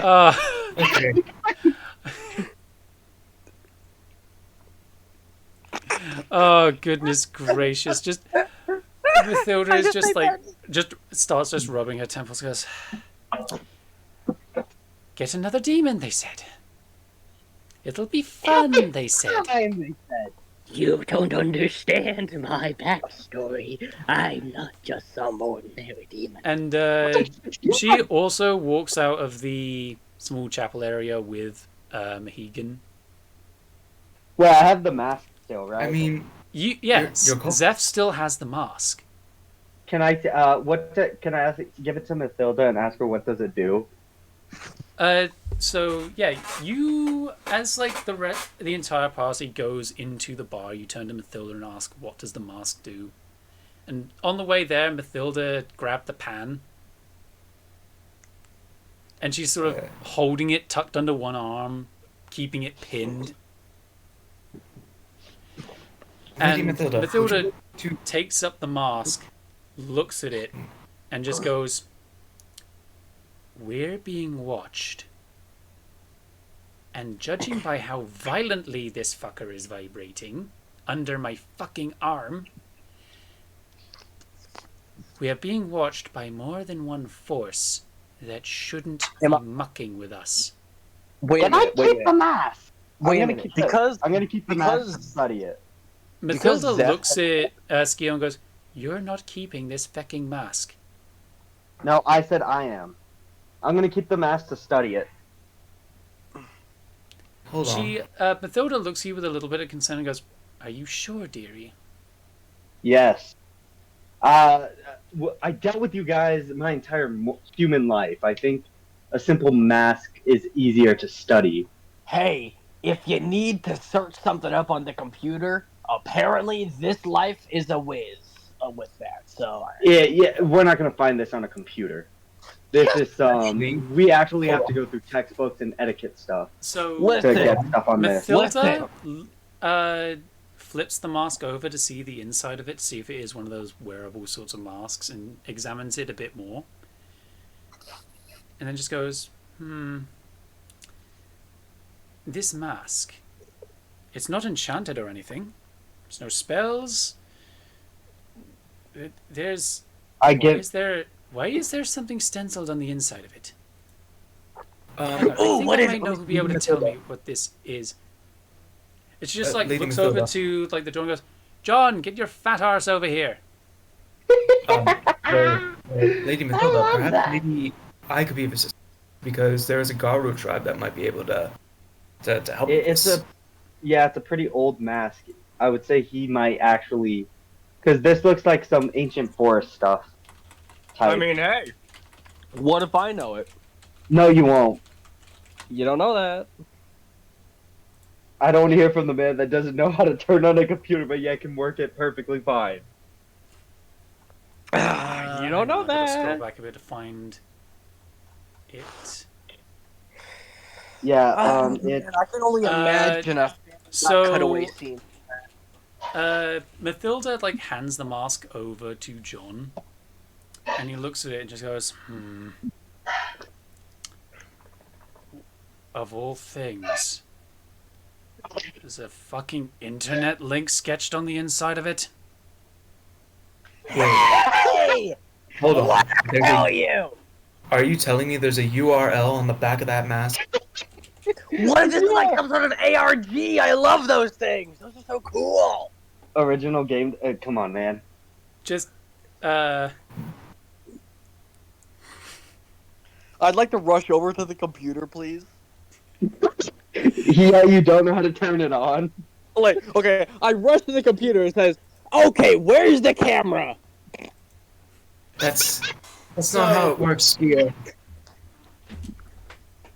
Okay. Oh goodness gracious! Just Mathilda is just like starts just rubbing her temples. Goes, "Get another demon," they said. "It'll be fun," they said. They said. You don't understand my backstory. I'm not just some ordinary demon. And she also walks out of the small chapel area with Mahegan. Well, I have the mask still, right? I mean, Yes, You're cool. Zeph still has the mask. can I? Can I ask? Give it to Mathilda and ask her what does it do? So yeah, you as like the entire party goes into the bar, you turn to Mathilda and ask, "What does the mask do?" And on the way there, Mathilda grabbed the pan, and she's sort of holding it tucked under one arm, keeping it pinned. Thank you, And Mathilda. Mathilda takes up the mask, looks at it, and just goes, "We're being watched. And judging by how violently this fucker is vibrating under my fucking arm, we are being watched by more than one force that shouldn't be mucking with us." Wait a Can I minute. Wait a keep the minute. mask? Wait a minute. I'm gonna keep the mask to study it. Mathilda Zeph- looks at Skio and goes, "You're not keeping this fecking mask." No, I said I am. I'm gonna keep the mask to study it. Hold on. Mathilda looks at you with a little bit of concern and goes, "Are you sure, dearie?" Yes. I dealt with you guys my entire human life. I think a simple mask is easier to study. Hey, if you need to search something up on the computer, apparently this life is a whiz with that. So Yeah, we're not gonna find this on a computer. This is we actually have to go through textbooks and etiquette stuff So to Listen, get stuff on this. Mathilda flips the mask over to see the inside of it, to see if it is one of those wearable sorts of masks, and examines it a bit more. And then just goes, "This mask, it's not enchanted or anything. There's no spells. There's... I get. Why is there something stenciled on the inside of it? I Ooh, think what I is might it? know who'll be able to tell me what this is." It's just like Lady looks Mathilda. over to like the door and goes, "John, get your fat arse over here." Lady Mathilda, perhaps maybe I could be of assistance because there is a Garu tribe that might be able to help. It's us. it's a pretty old mask. I would say he might actually, because this looks like some ancient forest stuff. Type. I mean, hey, what if I know it? No, you won't. You don't know that. I don't hear from the man that doesn't know how to turn on a computer, but yet can work it perfectly fine. You Hang don't know on, I gotta scroll that. back a bit to find it. Yeah, man, I can only imagine a cutaway So scene. Mathilda like hands the mask over to John, and he looks at it and just goes, "Of all things, there's a fucking internet link sketched on the inside of it." Hey, Hold on. There's hell a, you! are you telling me there's a URL on the back of that mask? What if this is like some sort of ARG? I love those things. Those are so cool. original game. Come on, man. Just I'd like to rush over to the computer, please. Yeah, you don't know how to turn it on. Like, okay, I rush to the computer. It says, "Okay, where's the camera?" That's not how it works here.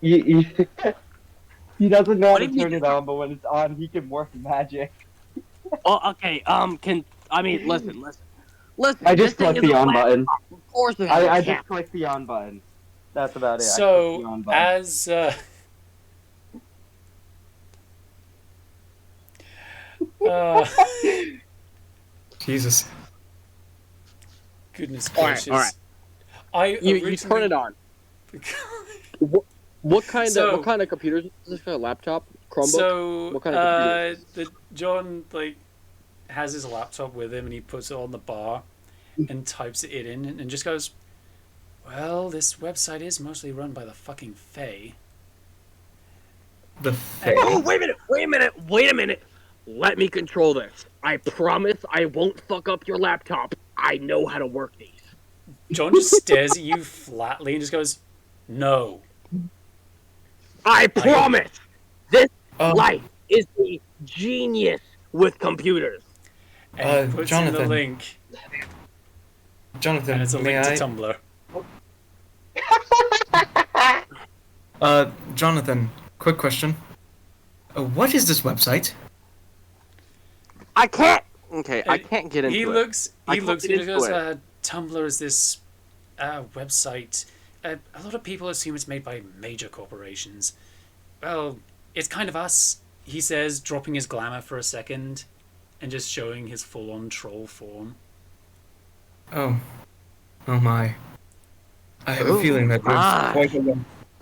He he doesn't know how What to if you turn do- it on, but when it's on, he can work magic. Oh, okay. Listen. I this just thing clicked is the a on laptop. button. Of course, it has a I camera. just clicked the on button. That's about it. I clicked the so on button. as Jesus. goodness All right, gracious. all right. I You turn it on. What kind of computer is this for? A laptop? Chromebook? So What kind of computer? John like has his laptop with him and he puts it on the bar and types it in and just goes, "Well, this website is mostly run by the fucking Fae." The Oh, Fae. wait a minute. Let me control this. I promise I won't fuck up your laptop. I know how to work these. John just stares at you flatly and just goes, "No." I promise. This Um, life is a genius with computers. And he puts in the Jonathan. link, Jonathan, and it's a may link to I? Tumblr. Jonathan, quick question. What is this website? I can't. Okay, I can't get into He it. looks I he can't looks get at it and into goes, "Tumblr is this website. A lot of people assume it's made by major corporations. Well, it's kind of us," he says, dropping his glamour for a second. and just showing his full-on troll form. Oh. Oh my. I have a feeling that there's my. quite a lot.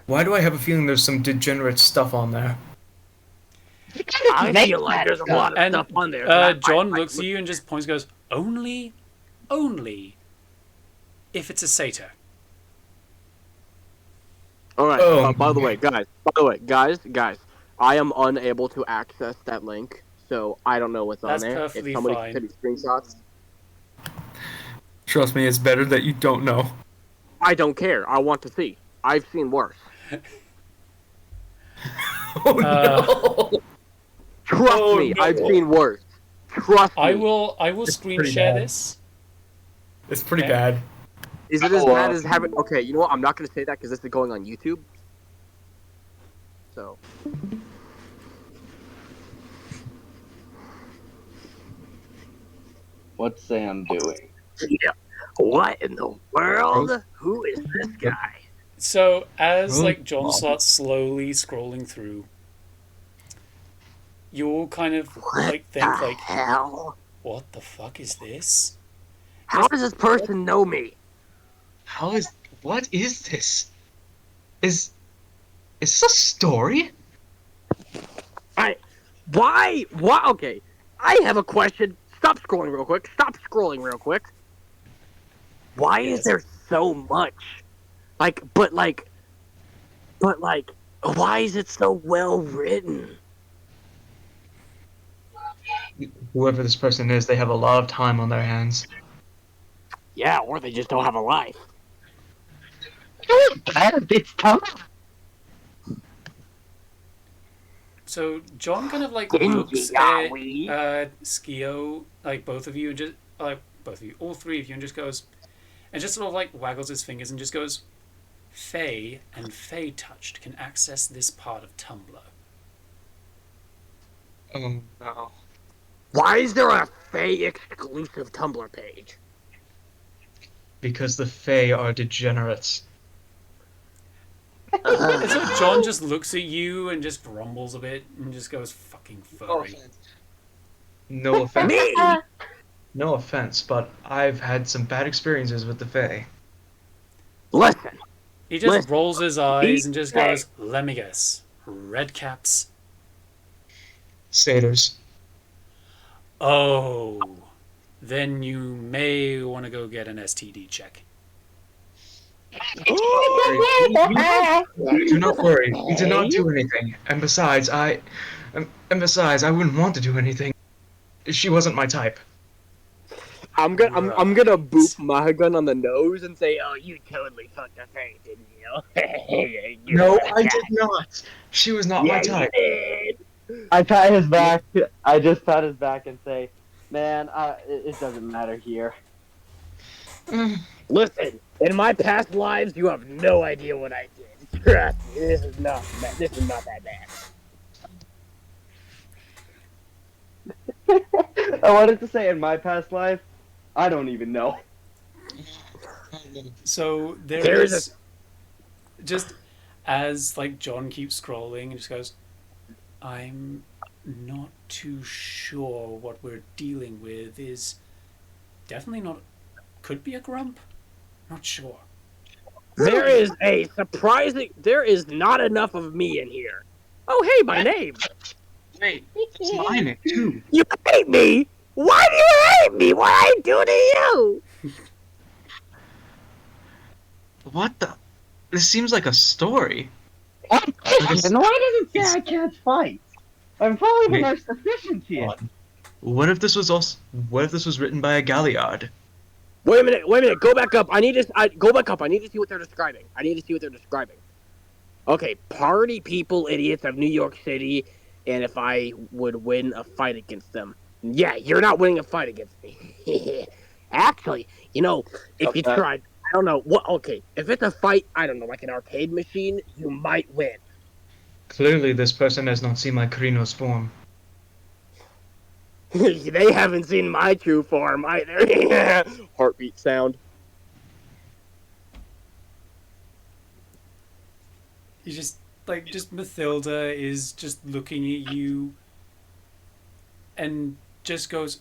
Why do I have a feeling there's some degenerate stuff on there? I feel like there's a lot of And stuff on there. That John looks at you and just points, goes, only if it's a satyr. All right. Oh, By the way, guys, I am unable to access that link, so I don't know what's on That's there. perfectly If somebody fine. can send me screenshots, trust me, it's better that you don't know. I don't care. I want to see. I've seen worse. Oh no! Trust Oh, me, no. I've seen worse. Trust me. I will screen pretty share bad. this. It's pretty Okay. bad. Is it as bad as having? Okay, you know what? I'm not going to say that because this is going on YouTube. So. What's Sam doing? Yeah. What in the world? Who is this guy? So as Oh, like John God. starts slowly scrolling through, you all kind of like think The like, hell? what the fuck is this? How does this person know me? What is this? Is this a story? Why? Okay, I have a question. Stop scrolling real quick. Why is Yes. there so much? But why is it so well written? Whoever this person is, they have a lot of time on their hands. Yeah, or they just don't have a life. It's tough. So John kind of like Dingy, looks are at we? Skio, like both of you, and just like both of you, all three of you, and just goes, and just sort of like waggles his fingers and just goes, Fae and Fae touched can access this part of Tumblr. Oh no. Why is there a Fae exclusive Tumblr page? Because the Fae are degenerates. And so John just looks at you and just grumbles a bit and just goes, fucking furry. No offense. Me? No offense, but I've had some bad experiences with the Fae. Listen, He just Listen, rolls his eyes and just Fae. goes, let me guess, red caps? Satyrs. Oh, then you may want to go get an STD check. Do not worry. We did not do anything. And besides, I wouldn't want to do anything. She wasn't my type. I'm gonna boop Mahagun on the nose and say, "Oh, you totally fucked a Fae, didn't you?" You No, fucked I that. did not. She was not my Yeah, you type. did. I pat his back. I just pat his back and say, "Man, it doesn't matter here." Listen, in my past lives, you have no idea what I did. Trust me, this is not that bad. I wanted to say in my past life, I don't even know. So there There's is just as like John keeps scrolling and just goes, I'm not too sure what we're dealing with is definitely not, could be a grump, not sure. There is a surprising. There is not enough of me in here. Oh, hey, my name. Wait, it's my name too. You hate me? Why do you hate me? What I do to you? What the? This seems like a story. And why does it say I can't fight? I'm following the Wait. most efficiency. What if this was also? What if this was written by a Galliard? Wait a minute. Go back up. I need to see what they're describing. Okay, party people, idiots of New York City, and if I would win a fight against them. Yeah, you're not winning a fight against me. Actually, if you Okay. tried, I don't know what. Okay, if it's a fight, I don't know, like an arcade machine, you might win. Clearly, this person has not seen my Krino's form. They haven't seen my true form either. Heartbeat sound. You just just Mathilda is just looking at you, and just goes,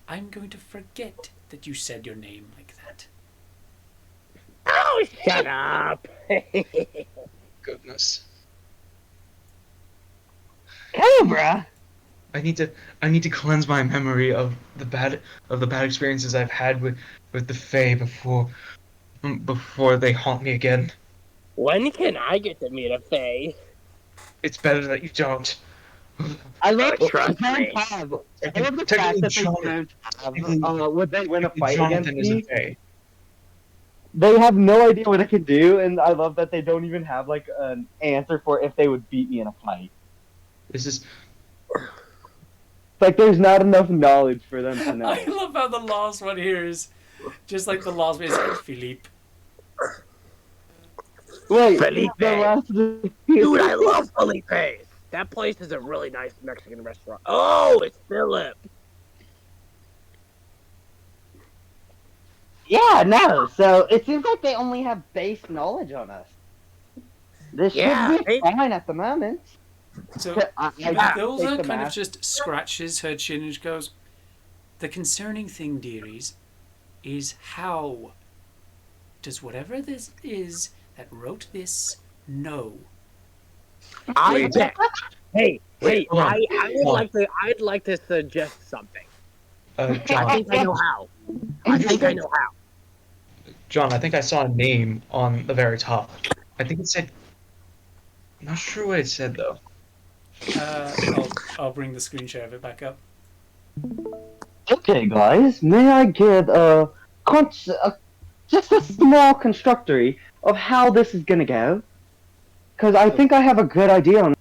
I'm going to forget that you said your name like that. Oh, shut up! Goodness. Cobra. I need to cleanse my memory of the bad experiences I've had with the Fae before they haunt me again. When can I get to meet a Fae? It's better that you don't. I love that Trust they me. don't have. I love the Technically, fact that they don't have. Would they win a fight against Jonathan is a me? Fae. They have no idea what I can do, and I love that they don't even have like an answer for if they would beat me in a fight. This is Like there's not enough knowledge for them to know. I love how the last one here is just like the last one is Philippe. Wait, Felipe. the last. Dude, I love Felipe's. That place is a really nice Mexican restaurant. Oh, it's Philip. Yeah, no. So it seems like they only have base knowledge on us. This Yeah, should be fine at the moment. So I take Mathilda the kind of mask. just scratches her chin and goes, the concerning thing, dearies, is how does this is that wrote this know? I bet. Hey, hold on. I'd like to suggest something. I John. think I know how. I think I know how. John, I think I saw a name on the very top. I think it said. I'm not sure what it said though. I'll bring the screen share of it back up. Okay, guys, may I give just a small constructory of how this is gonna go? Because I think I have a good idea on.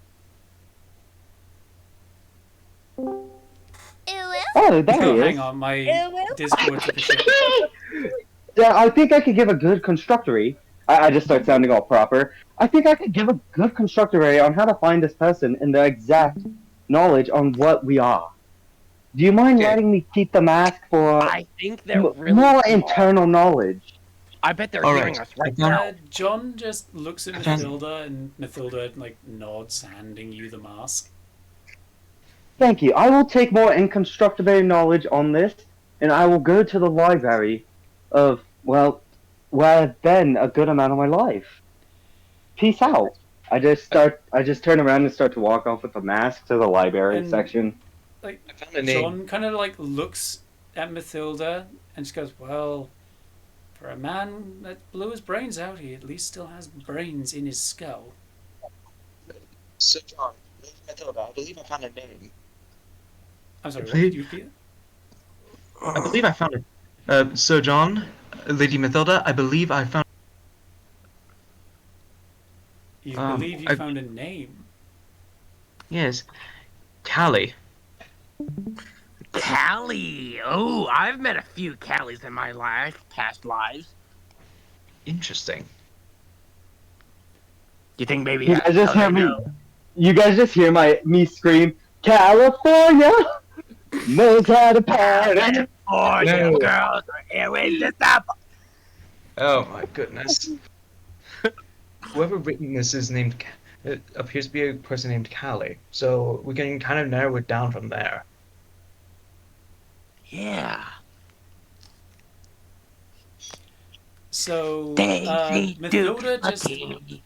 Oh, there Oh, he hang is. on, my Discord took a shit. Yeah, I think I could give a good constructory. I just start sounding all proper. I think I could give a good constructory on how to find this person and the exact knowledge on what we are. Do you mind Okay. letting me keep the mask for I think they're really more smart. internal knowledge? I bet they're All hearing right. us right now. John just looks at I found- Mathilda, and Mathilda like nods, handing you the mask. Thank you. I will take more inconstructory knowledge on this, and I will go to the library of, well, where I've been a good amount of my life. Peace out. I just turn around and start to walk off with the mask to the library And- section. Like I found a name. John kind of like looks at Mathilda and just goes, "Well, for a man that blew his brains out, he at least still has brains in his skull." So John, Mathilda, I believe I found a name. I'm sorry, what Please? did you repeat? I believe I found it. So John, Lady Mathilda, I believe I found. You Um, believe you I- found a name? Yes, Callie. Callie. Oh, I've met a few Callies in my past lives. Interesting. You think maybe You that's guys just how hear they me. know? You guys just hear me scream, California knows how to party. Oh, No. you girls are airways this up. Oh my goodness. Whoever written this is named. It appears to be a person named Callie, so we can kind of narrow it down from there. Yeah. So Daisy Mathilda Duke just Lucky.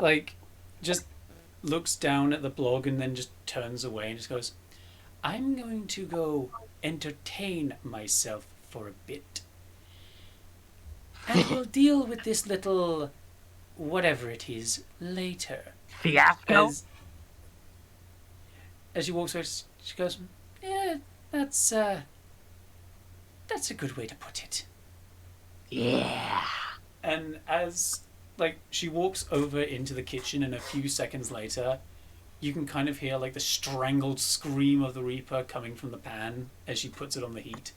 like just looks down at the blog and then just turns away and just goes, "I'm going to go entertain myself for a bit, and we'll deal with this little whatever it is later." Fiasco. As she walks away, she goes, "Yeah, that's a good way to put it." Yeah. And as like she walks over into the kitchen, and a few seconds later, you can kind of hear like the strangled scream of the Reaper coming from the pan as she puts it on the heat.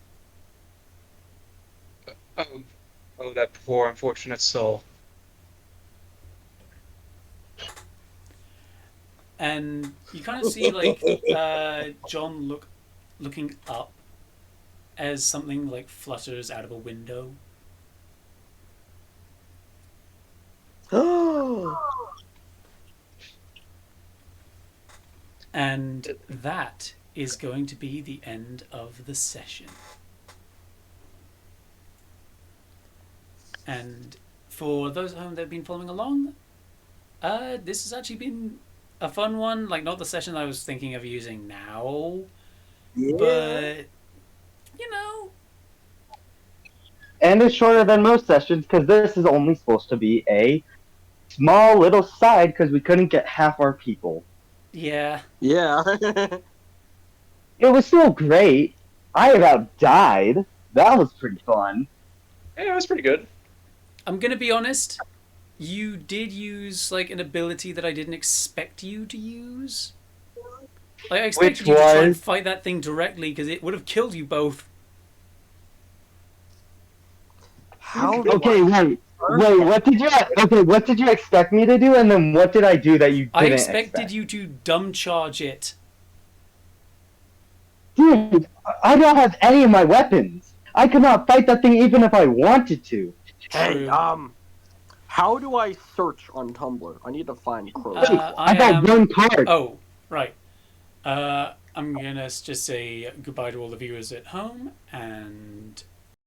Oh, that poor unfortunate soul. And you kind of see like John looking up as something like flutters out of a window. And that is going to be the end of the session. And for those at home that have been following along, this has actually been a fun one. Like, not the session I was thinking of using now, but, you know. And it's shorter than most sessions because this is only supposed to be a small little side because we couldn't get half our people. Yeah. Yeah. It was still great. I about died. That was pretty fun. Yeah, it was pretty good. I'm gonna be honest. You did use like an ability that I didn't expect you to use. Like, I expected Which you to try and was? fight that thing directly because it would have killed you both. How do Okay, wait. What did you? Okay, what did you expect me to do? And then what did I do that you I didn't expected expect? you to dumb charge it. Dude, I don't have any of my weapons. I could not fight that thing even if I wanted to. Hey, True. how do I search on Tumblr? I need to find crows. I got one card. Oh, right. I'm gonna just say goodbye to all the viewers at home, and